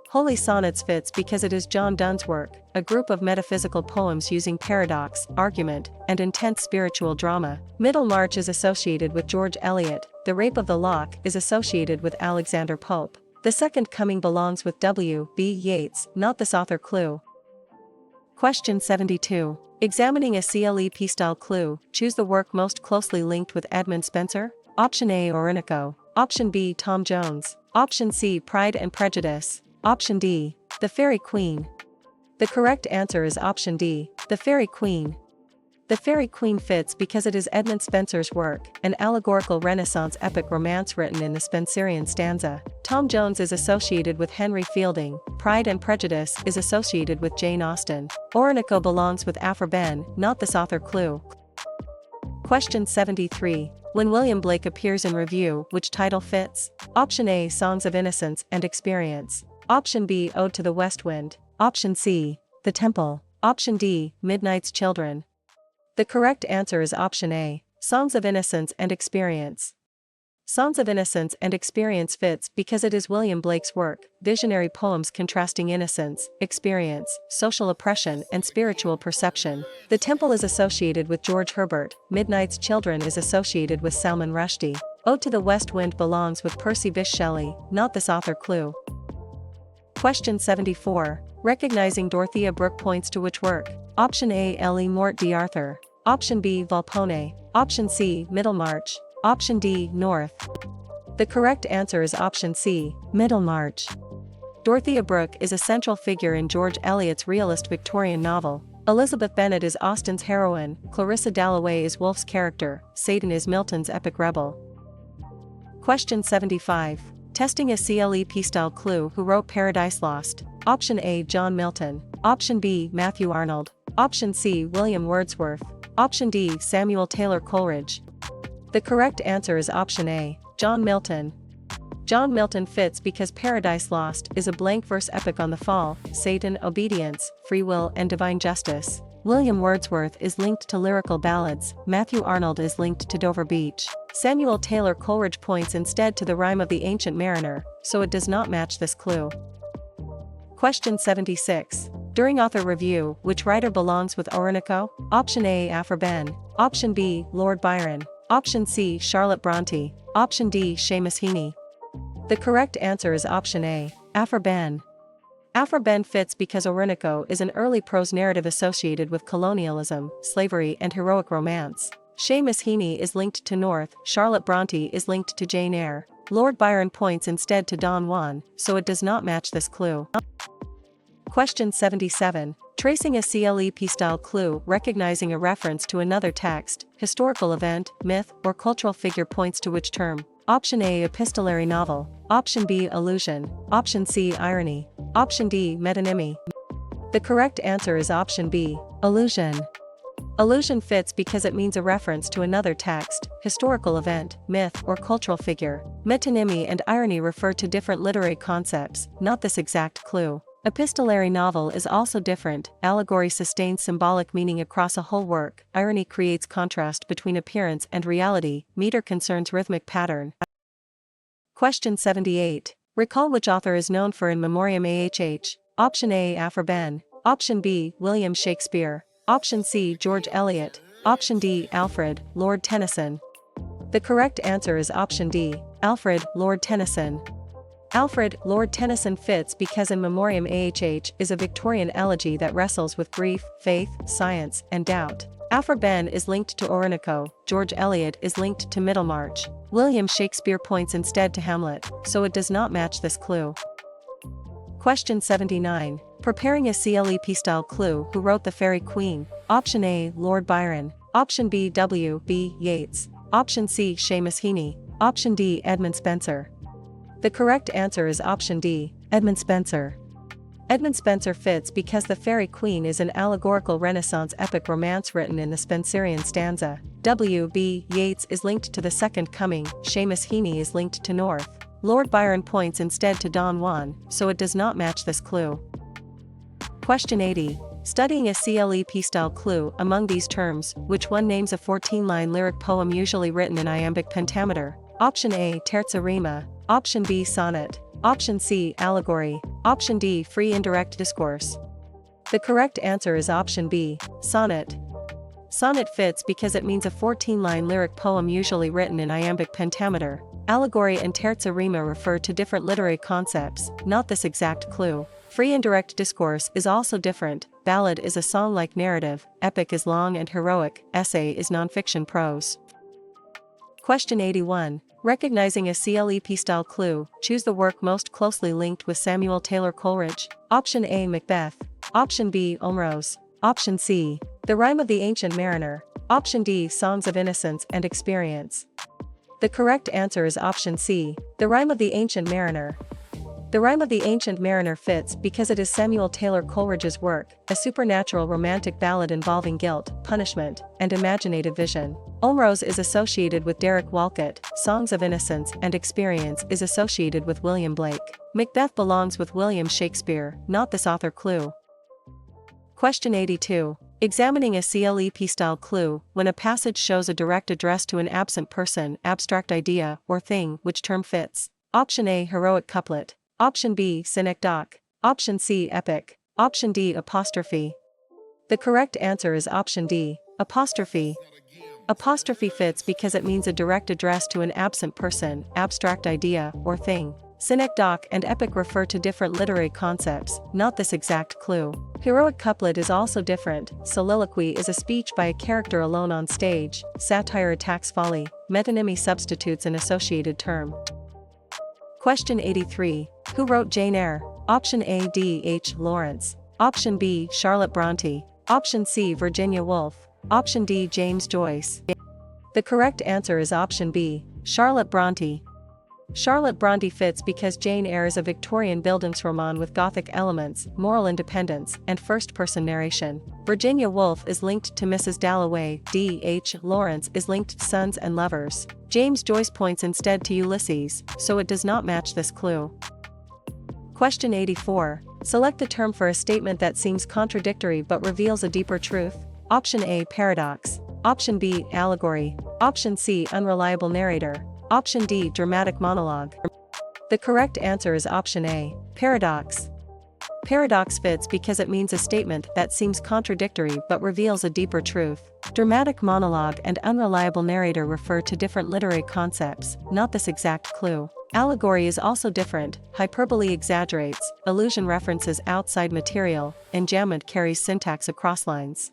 [SPEAKER 1] Holy Sonnets fits because it is John Donne's work, a group of metaphysical poems using paradox, argument, and intense spiritual drama. Middlemarch is associated with George Eliot. The Rape of the Lock is associated with Alexander Pope. The Second Coming belongs with W. B. Yeats, not this author clue. Question 72. Examining a CLEP-style clue, choose the work most closely linked with Edmund Spenser. Option A, Orinoco. Option B, Tom Jones. Option C, Pride and Prejudice. Option D, The Faerie Queene. The correct answer is option D, The Faerie Queene. The Faerie Queene fits because it is Edmund Spenser's work, an allegorical Renaissance epic romance written in the Spenserian stanza. Tom Jones is associated with Henry Fielding. Pride and Prejudice is associated with Jane Austen. Orinoco belongs with Aphra Behn, not this author clue. Question 73. When William Blake appears in review, which title fits? Option A, Songs of Innocence and Experience. Option B, Ode to the West Wind. Option C, The Temple. Option D, Midnight's Children. The correct answer is option A, Songs of Innocence and Experience. Songs of Innocence and Experience fits because it is William Blake's work, visionary poems contrasting innocence, experience, social oppression, and spiritual perception. The Temple is associated with George Herbert. Midnight's Children is associated with Salman Rushdie. Ode to the West Wind belongs with Percy Bysshe Shelley, not this author clue. Question 74. Recognizing Dorothea Brooke points to which work? Option A, L.E. Morte d'Arthur. Option B, Volpone. Option C, Middlemarch. Option D, North. The correct answer is option C, Middlemarch. Dorothea Brooke is a central figure in George Eliot's realist Victorian novel. Elizabeth Bennet is Austen's heroine, Clarissa Dalloway is Wolfe's character, Satan is Milton's epic rebel. Question 75. Testing a CLEP-style clue, who wrote Paradise Lost? Option A, John Milton. Option B, Matthew Arnold. Option C, William Wordsworth. Option D, Samuel Taylor Coleridge. The correct answer is option A, John Milton. John Milton fits because Paradise Lost is a blank verse epic on the fall, Satan, obedience, free will, and divine justice. William Wordsworth is linked to lyrical ballads. Matthew Arnold is linked to Dover Beach. Samuel Taylor Coleridge points instead to the rhyme of the Ancient Mariner, so it does not match this clue. Question 76. During author review, which writer belongs with Orinoco? Option A, Aphra Behn. Option B, Lord Byron. Option C, Charlotte Brontë. Option D, Seamus Heaney. The correct answer is option A, Aphra Behn. Aphra Behn fits because Orinoco is an early prose narrative associated with colonialism, slavery, and heroic romance. Seamus Heaney is linked to North, Charlotte Bronte is linked to Jane Eyre. Lord Byron points instead to Don Juan, so it does not match this clue. Question 77. Tracing a CLEP-style clue recognizing a reference to another text, historical event, myth, or cultural figure points to which term? Option A. Epistolary novel. Option B. Allusion. Option C. Irony. Option D. Metonymy. The correct answer is option B. Allusion. Allusion fits because it means a reference to another text, historical event, myth, or cultural figure. Metonymy and irony refer to different literary concepts, not this exact clue. Epistolary novel is also different. Allegory sustains symbolic meaning across a whole work. Irony creates contrast between appearance and reality. Meter concerns rhythmic pattern. Question 78. Recall which author is known for In Memoriam AHH. Option A. Aphra Behn. Option B. William Shakespeare. Option C. George Eliot. Option D. Alfred, Lord Tennyson. The correct answer is option D. Alfred, Lord Tennyson. Alfred, Lord Tennyson fits because In Memoriam AHH is a Victorian elegy that wrestles with grief, faith, science, and doubt. Aphra Behn is linked to Orinoco, George Eliot is linked to Middlemarch. William Shakespeare points instead to Hamlet, so it does not match this clue. Question 79. Preparing a CLEP-style clue. Who wrote The Faerie Queene? Option A. Lord Byron. Option B. W. B. Yeats. Option C. Seamus Heaney. Option D. Edmund Spenser. The correct answer is option D. Edmund Spenser. Edmund Spenser fits because The Faerie Queene is an allegorical Renaissance epic romance written in the Spenserian stanza. W. B. Yeats is linked to The Second Coming. Seamus Heaney is linked to North. Lord Byron points instead to Don Juan, so it does not match this clue. Question 80. Studying a CLEP-style clue. Among these terms, which one names a 14-line lyric poem usually written in iambic pentameter? Option A. Terza rima. Option B. Sonnet. Option C. Allegory. Option D. Free indirect discourse. The correct answer is option B. Sonnet. Sonnet fits because it means a 14-line lyric poem usually written in iambic pentameter. Allegory and terza rima refer to different literary concepts, not this exact clue. Free indirect discourse is also different. Ballad is a song-like narrative, epic is long and heroic, essay is nonfiction prose. Question 81. Recognizing a CLEP-style clue, choose the work most closely linked with Samuel Taylor Coleridge. Option A. Macbeth. Option B. Omrose. Option C. The Rime of the Ancient Mariner. Option D. Songs of Innocence and Experience. The correct answer is option C. The Rime of the Ancient Mariner. The Rime of the Ancient Mariner fits because it is Samuel Taylor Coleridge's work, a supernatural romantic ballad involving guilt, punishment, and imaginative vision. Omrose is associated with Derek Walcott. Songs of Innocence and Experience is associated with William Blake. Macbeth belongs with William Shakespeare, not this author clue. Question 82. Examining a CLEP-style clue. When a passage shows a direct address to an absent person, abstract idea, or thing, which term fits? Option A. Heroic couplet. Option B. Synecdoche. Option C. Epic. Option D. Apostrophe. The correct answer is option D. Apostrophe. Apostrophe fits because it means a direct address to an absent person, abstract idea, or thing. Synecdoche and epic refer to different literary concepts, not this exact clue. Heroic couplet is also different. Soliloquy is a speech by a character alone on stage. Satire attacks folly. Metonymy substitutes an associated term. Question 83. Who wrote Jane Eyre? Option A. D. H. Lawrence. Option B. Charlotte Bronte. Option C. Virginia Woolf. Option D. James Joyce. The correct answer is option B. Charlotte Bronte. Charlotte Bronte fits because Jane Eyre is a Victorian Bildungsroman with Gothic elements, moral independence, and first-person narration. Virginia Woolf is linked to Mrs. Dalloway. D. H. Lawrence is linked to Sons and Lovers. James Joyce points instead to Ulysses, so it does not match this clue. Question 84. Select the term for a statement that seems contradictory but reveals a deeper truth. Option A. Paradox. Option B. Allegory. Option C. Unreliable narrator. Option D. Dramatic monologue. The correct answer is option A. Paradox. Paradox fits because it means a statement that seems contradictory but reveals a deeper truth. Dramatic monologue and unreliable narrator refer to different literary concepts, not this exact clue. Allegory is also different. Hyperbole exaggerates, allusion references outside material, enjambment carries syntax across lines.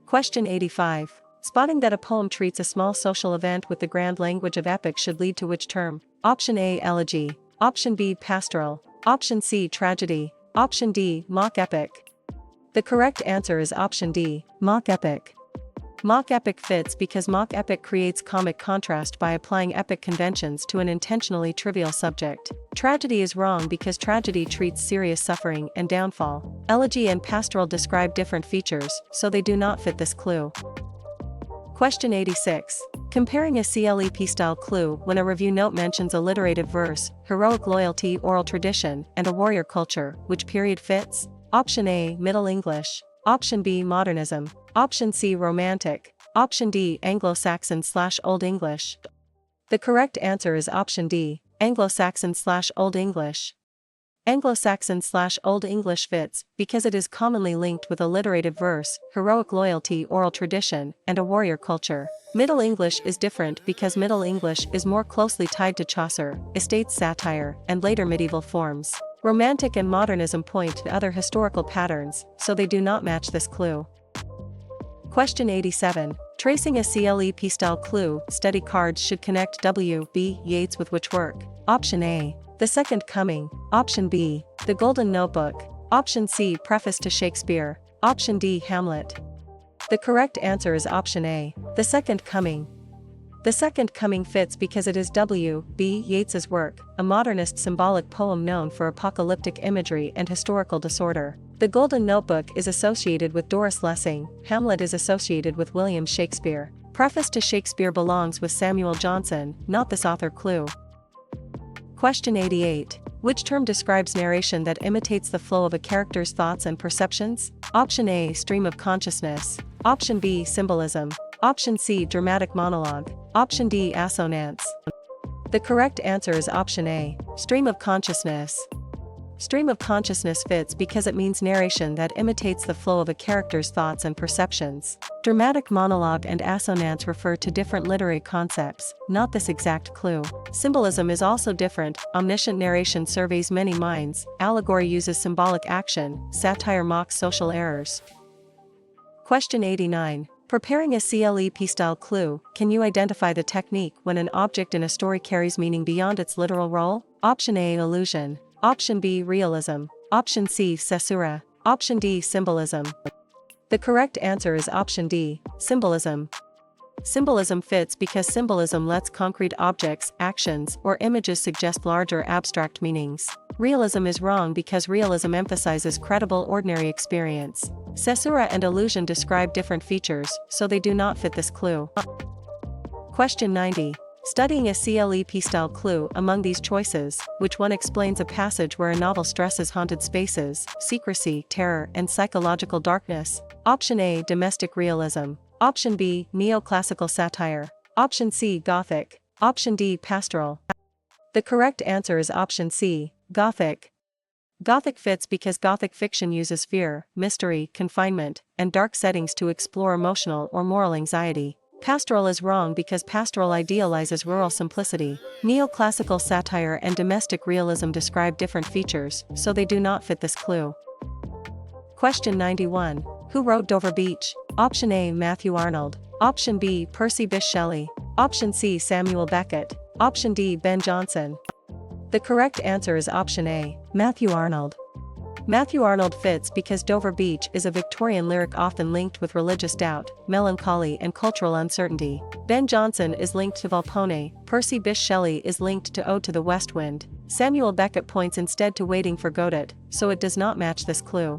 [SPEAKER 1] Question 85. Spotting that a poem treats a small social event with the grand language of epic should lead to which term? Option A, elegy. Option B, pastoral. Option C, tragedy. Option D, mock epic. The correct answer is option D, mock epic. Mock epic fits because mock epic creates comic contrast by applying epic conventions to an intentionally trivial subject. Tragedy is wrong because tragedy treats serious suffering and downfall. Elegy and pastoral describe different features, so they do not fit this clue. Question 86. Comparing a CLEP-style clue when a review note mentions alliterative verse, heroic loyalty, oral tradition, and a warrior culture, which period fits? Option A, Middle English. Option B, Modernism. Option C, Romantic. Option D, Anglo-Saxon/Old English. The correct answer is option D, Anglo-Saxon/Old English. Anglo-Saxon/Old English fits because it is commonly linked with alliterative verse, heroic loyalty, oral tradition, and a warrior culture. Middle English is different because Middle English is more closely tied to Chaucer, Estates satire, and later medieval forms. Romantic and Modernism point to other historical patterns, so they do not match this clue. Question 87. Tracing a CLEP-style clue, study cards should connect W.B. Yeats with which work? Option A, The Second Coming. Option B, The Golden Notebook. Option C, Preface to Shakespeare. Option D, Hamlet. The correct answer is option A, The Second Coming. The Second Coming fits because it is W.B. Yeats's work, a modernist symbolic poem known for apocalyptic imagery and historical disorder. The Golden Notebook is associated with Doris Lessing, Hamlet is associated with William Shakespeare. Preface to Shakespeare belongs with Samuel Johnson, not this author clue. Question 88. Which term describes narration that imitates the flow of a character's thoughts and perceptions? Option A, stream of consciousness. Option B, symbolism. Option C, dramatic monologue. Option D, assonance. The correct answer is option A, stream of consciousness. Stream of consciousness fits because it means narration that imitates the flow of a character's thoughts and perceptions. Dramatic monologue and assonance refer to different literary concepts, not this exact clue. Symbolism is also different, omniscient narration surveys many minds, allegory uses symbolic action, satire mocks social errors. Question 89. Preparing a CLEP-style clue, can you identify the technique when an object in a story carries meaning beyond its literal role? Option A, illusion. Option B, realism. Option C, caesura. Option D, symbolism. The correct answer is option D, symbolism. Symbolism fits because symbolism lets concrete objects, actions, or images suggest larger abstract meanings. Realism is wrong because realism emphasizes credible ordinary experience. Caesura and illusion describe different features, so they do not fit this clue. Question 90. Studying a CLEP-style clue among these choices, which one explains a passage where a novel stresses haunted spaces, secrecy, terror, and psychological darkness? Option A, domestic realism. Option B, neoclassical satire. Option C, Gothic. Option D, pastoral. The correct answer is option C, Gothic. Gothic fits because Gothic fiction uses fear, mystery, confinement, and dark settings to explore emotional or moral anxiety. Pastoral is wrong because pastoral idealizes rural simplicity. Neoclassical satire and domestic realism describe different features, so they do not fit this clue. Question 91. Who wrote Dover Beach? Option A, Matthew Arnold. Option B, Percy Bysshe Shelley. Option C, Samuel Beckett. Option D, Ben Jonson. The correct answer is option A, Matthew Arnold. Matthew Arnold fits because Dover Beach is a Victorian lyric often linked with religious doubt, melancholy, and cultural uncertainty. Ben Jonson is linked to Volpone, Percy Bysshe Shelley is linked to Ode to the West Wind. Samuel Beckett points instead to Waiting for Godot, so it does not match this clue.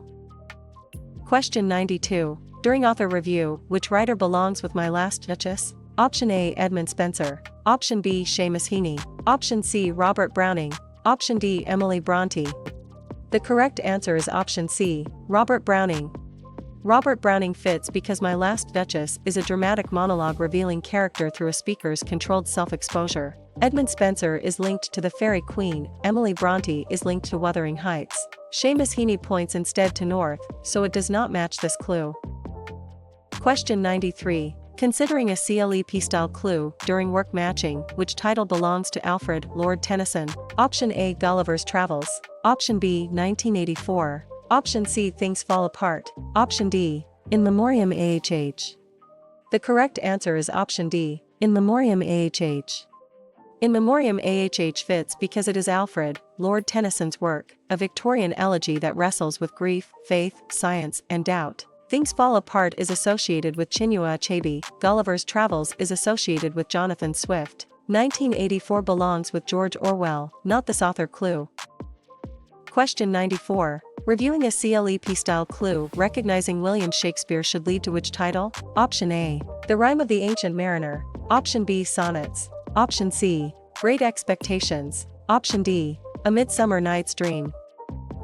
[SPEAKER 1] Question 92. During author review, which writer belongs with My Last Duchess? Option A, Edmund Spenser. Option B, Seamus Heaney. Option C, Robert Browning. Option D, Emily Bronte. The correct answer is option C, Robert Browning. Robert Browning fits because My Last Duchess is a dramatic monologue revealing character through a speaker's controlled self-exposure. Edmund Spenser is linked to the Fairy Queen, Emily Bronte is linked to Wuthering Heights. Seamus Heaney points instead to North, so it does not match this clue. Question 93. Considering a CLEP-style clue during work matching, which title belongs to Alfred, Lord Tennyson? Option A, Gulliver's Travels. Option B, 1984. Option C, Things Fall Apart. Option D, In Memoriam AHH. The correct answer is option D, In Memoriam AHH. In Memoriam AHH fits because it is Alfred, Lord Tennyson's work, a Victorian elegy that wrestles with grief, faith, science, and doubt. Things Fall Apart is associated with Chinua Achebe, Gulliver's Travels is associated with Jonathan Swift. 1984 belongs with George Orwell, not this author. Clue. Question 94. Reviewing a CLEP-style clue recognizing William Shakespeare should lead to which title? Option A, The Rime of the Ancient Mariner. Option B, Sonnets. Option C, Great Expectations. Option D, A Midsummer Night's Dream.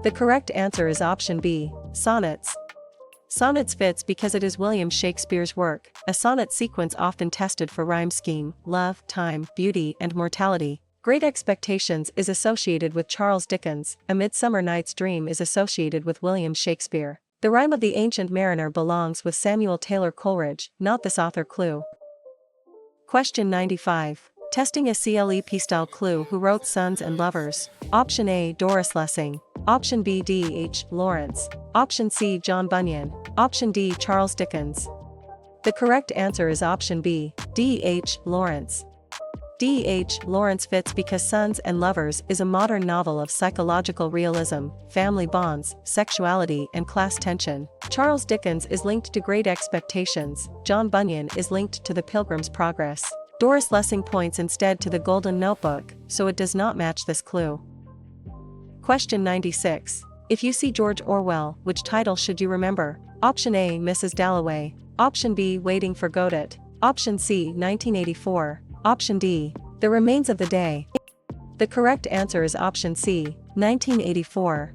[SPEAKER 1] The correct answer is option B, Sonnets. Sonnets fits because it is William Shakespeare's work, a sonnet sequence often tested for rhyme scheme, love, time, beauty, and mortality. Great Expectations is associated with Charles Dickens, A Midsummer Night's Dream is associated with William Shakespeare. The Rime of the Ancient Mariner belongs with Samuel Taylor Coleridge, not this author. Clue. Question 95. Testing a CLEP-style clue. Who wrote Sons and Lovers? Option A, Doris Lessing. Option B, D.H. Lawrence. Option C, John Bunyan. Option D, Charles Dickens. The correct answer is option B, D.H. Lawrence. D.H. Lawrence fits because Sons and Lovers is a modern novel of psychological realism, family bonds, sexuality, and class tension. Charles Dickens is linked to Great Expectations. John Bunyan is linked to The Pilgrim's Progress. Doris Lessing points instead to The Golden Notebook, so it does not match this clue. Question 96. If you see George Orwell, which title should you remember? Option A, Mrs. Dalloway. Option B, Waiting for Godot. Option C, 1984. Option D, The Remains of the Day. The correct answer is option C, 1984.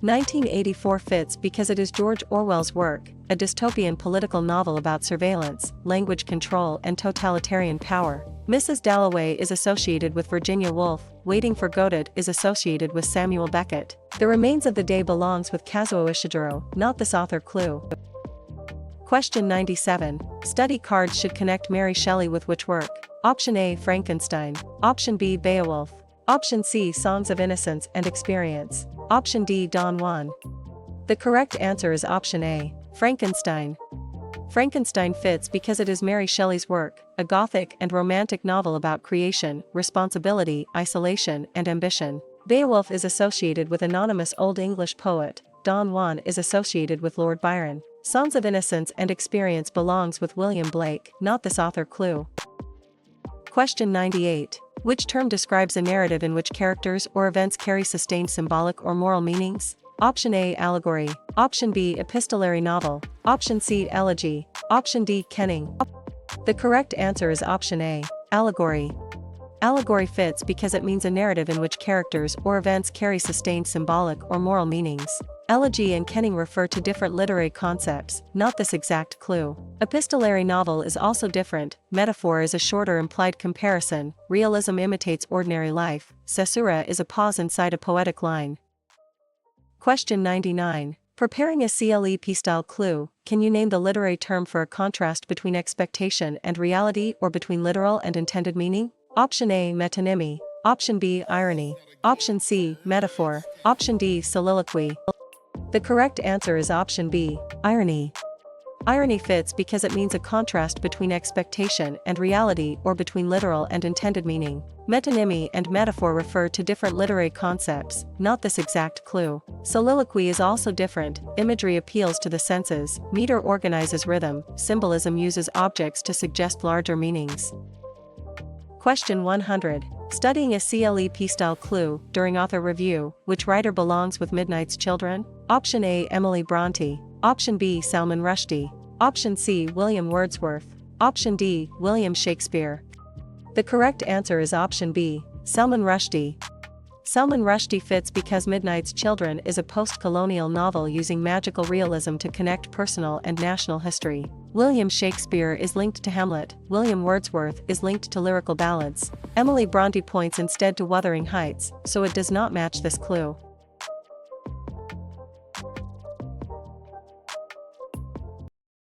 [SPEAKER 1] 1984 fits because it is George Orwell's work, a dystopian political novel about surveillance, language control, and totalitarian power. Mrs. Dalloway is associated with Virginia Woolf. Waiting for Godot is associated with Samuel Beckett. The Remains of the Day belongs with Kazuo Ishiguro, not this author. Clue. Question 97. Study cards should connect Mary Shelley with which work? Option A, Frankenstein. Option B, Beowulf. Option C, Songs of Innocence and Experience. Option D, Don Juan. The correct answer is option A, Frankenstein. Frankenstein fits because it is Mary Shelley's work, a gothic and romantic novel about creation, responsibility, isolation, and ambition. Beowulf is associated with anonymous Old English poet. Don Juan is associated with Lord Byron. Songs of Innocence and Experience belongs with William Blake, not this author. Clue. Question 98. Which term describes a narrative in which characters or events carry sustained symbolic or moral meanings? Option A, allegory. Option B, epistolary novel. Option C, elegy. Option D, kenning. The correct answer is option A, allegory. Allegory fits because it means a narrative in which characters or events carry sustained symbolic or moral meanings. Elegy and kenning refer to different literary concepts, not this exact clue. Epistolary novel is also different. Metaphor is a shorter implied comparison. Realism imitates ordinary life. Caesura is a pause inside a poetic line. Question 99. Preparing a CLEP-style clue, can you name the literary term for a contrast between expectation and reality or between literal and intended meaning? Option A, metonymy. Option B, irony. Option C, metaphor. Option D, soliloquy. The correct answer is option B, irony. Irony fits because it means a contrast between expectation and reality or between literal and intended meaning. Metonymy and metaphor refer to different literary concepts, not this exact clue. Soliloquy is also different. Imagery appeals to the senses, meter organizes rhythm, symbolism uses objects to suggest larger meanings. Question 100. Studying a CLEP-style clue, during author review, which writer belongs with Midnight's Children? Option A, Emily Bronte. Option B, Salman Rushdie. Option C, William Wordsworth. Option D, William Shakespeare. The correct answer is option B, Salman Rushdie. Salman Rushdie fits because Midnight's Children is a post-colonial novel using magical realism to connect personal and national history. William Shakespeare is linked to Hamlet. William Wordsworth is linked to lyrical ballads. Emily Bronte points instead to Wuthering Heights, so it does not match this clue.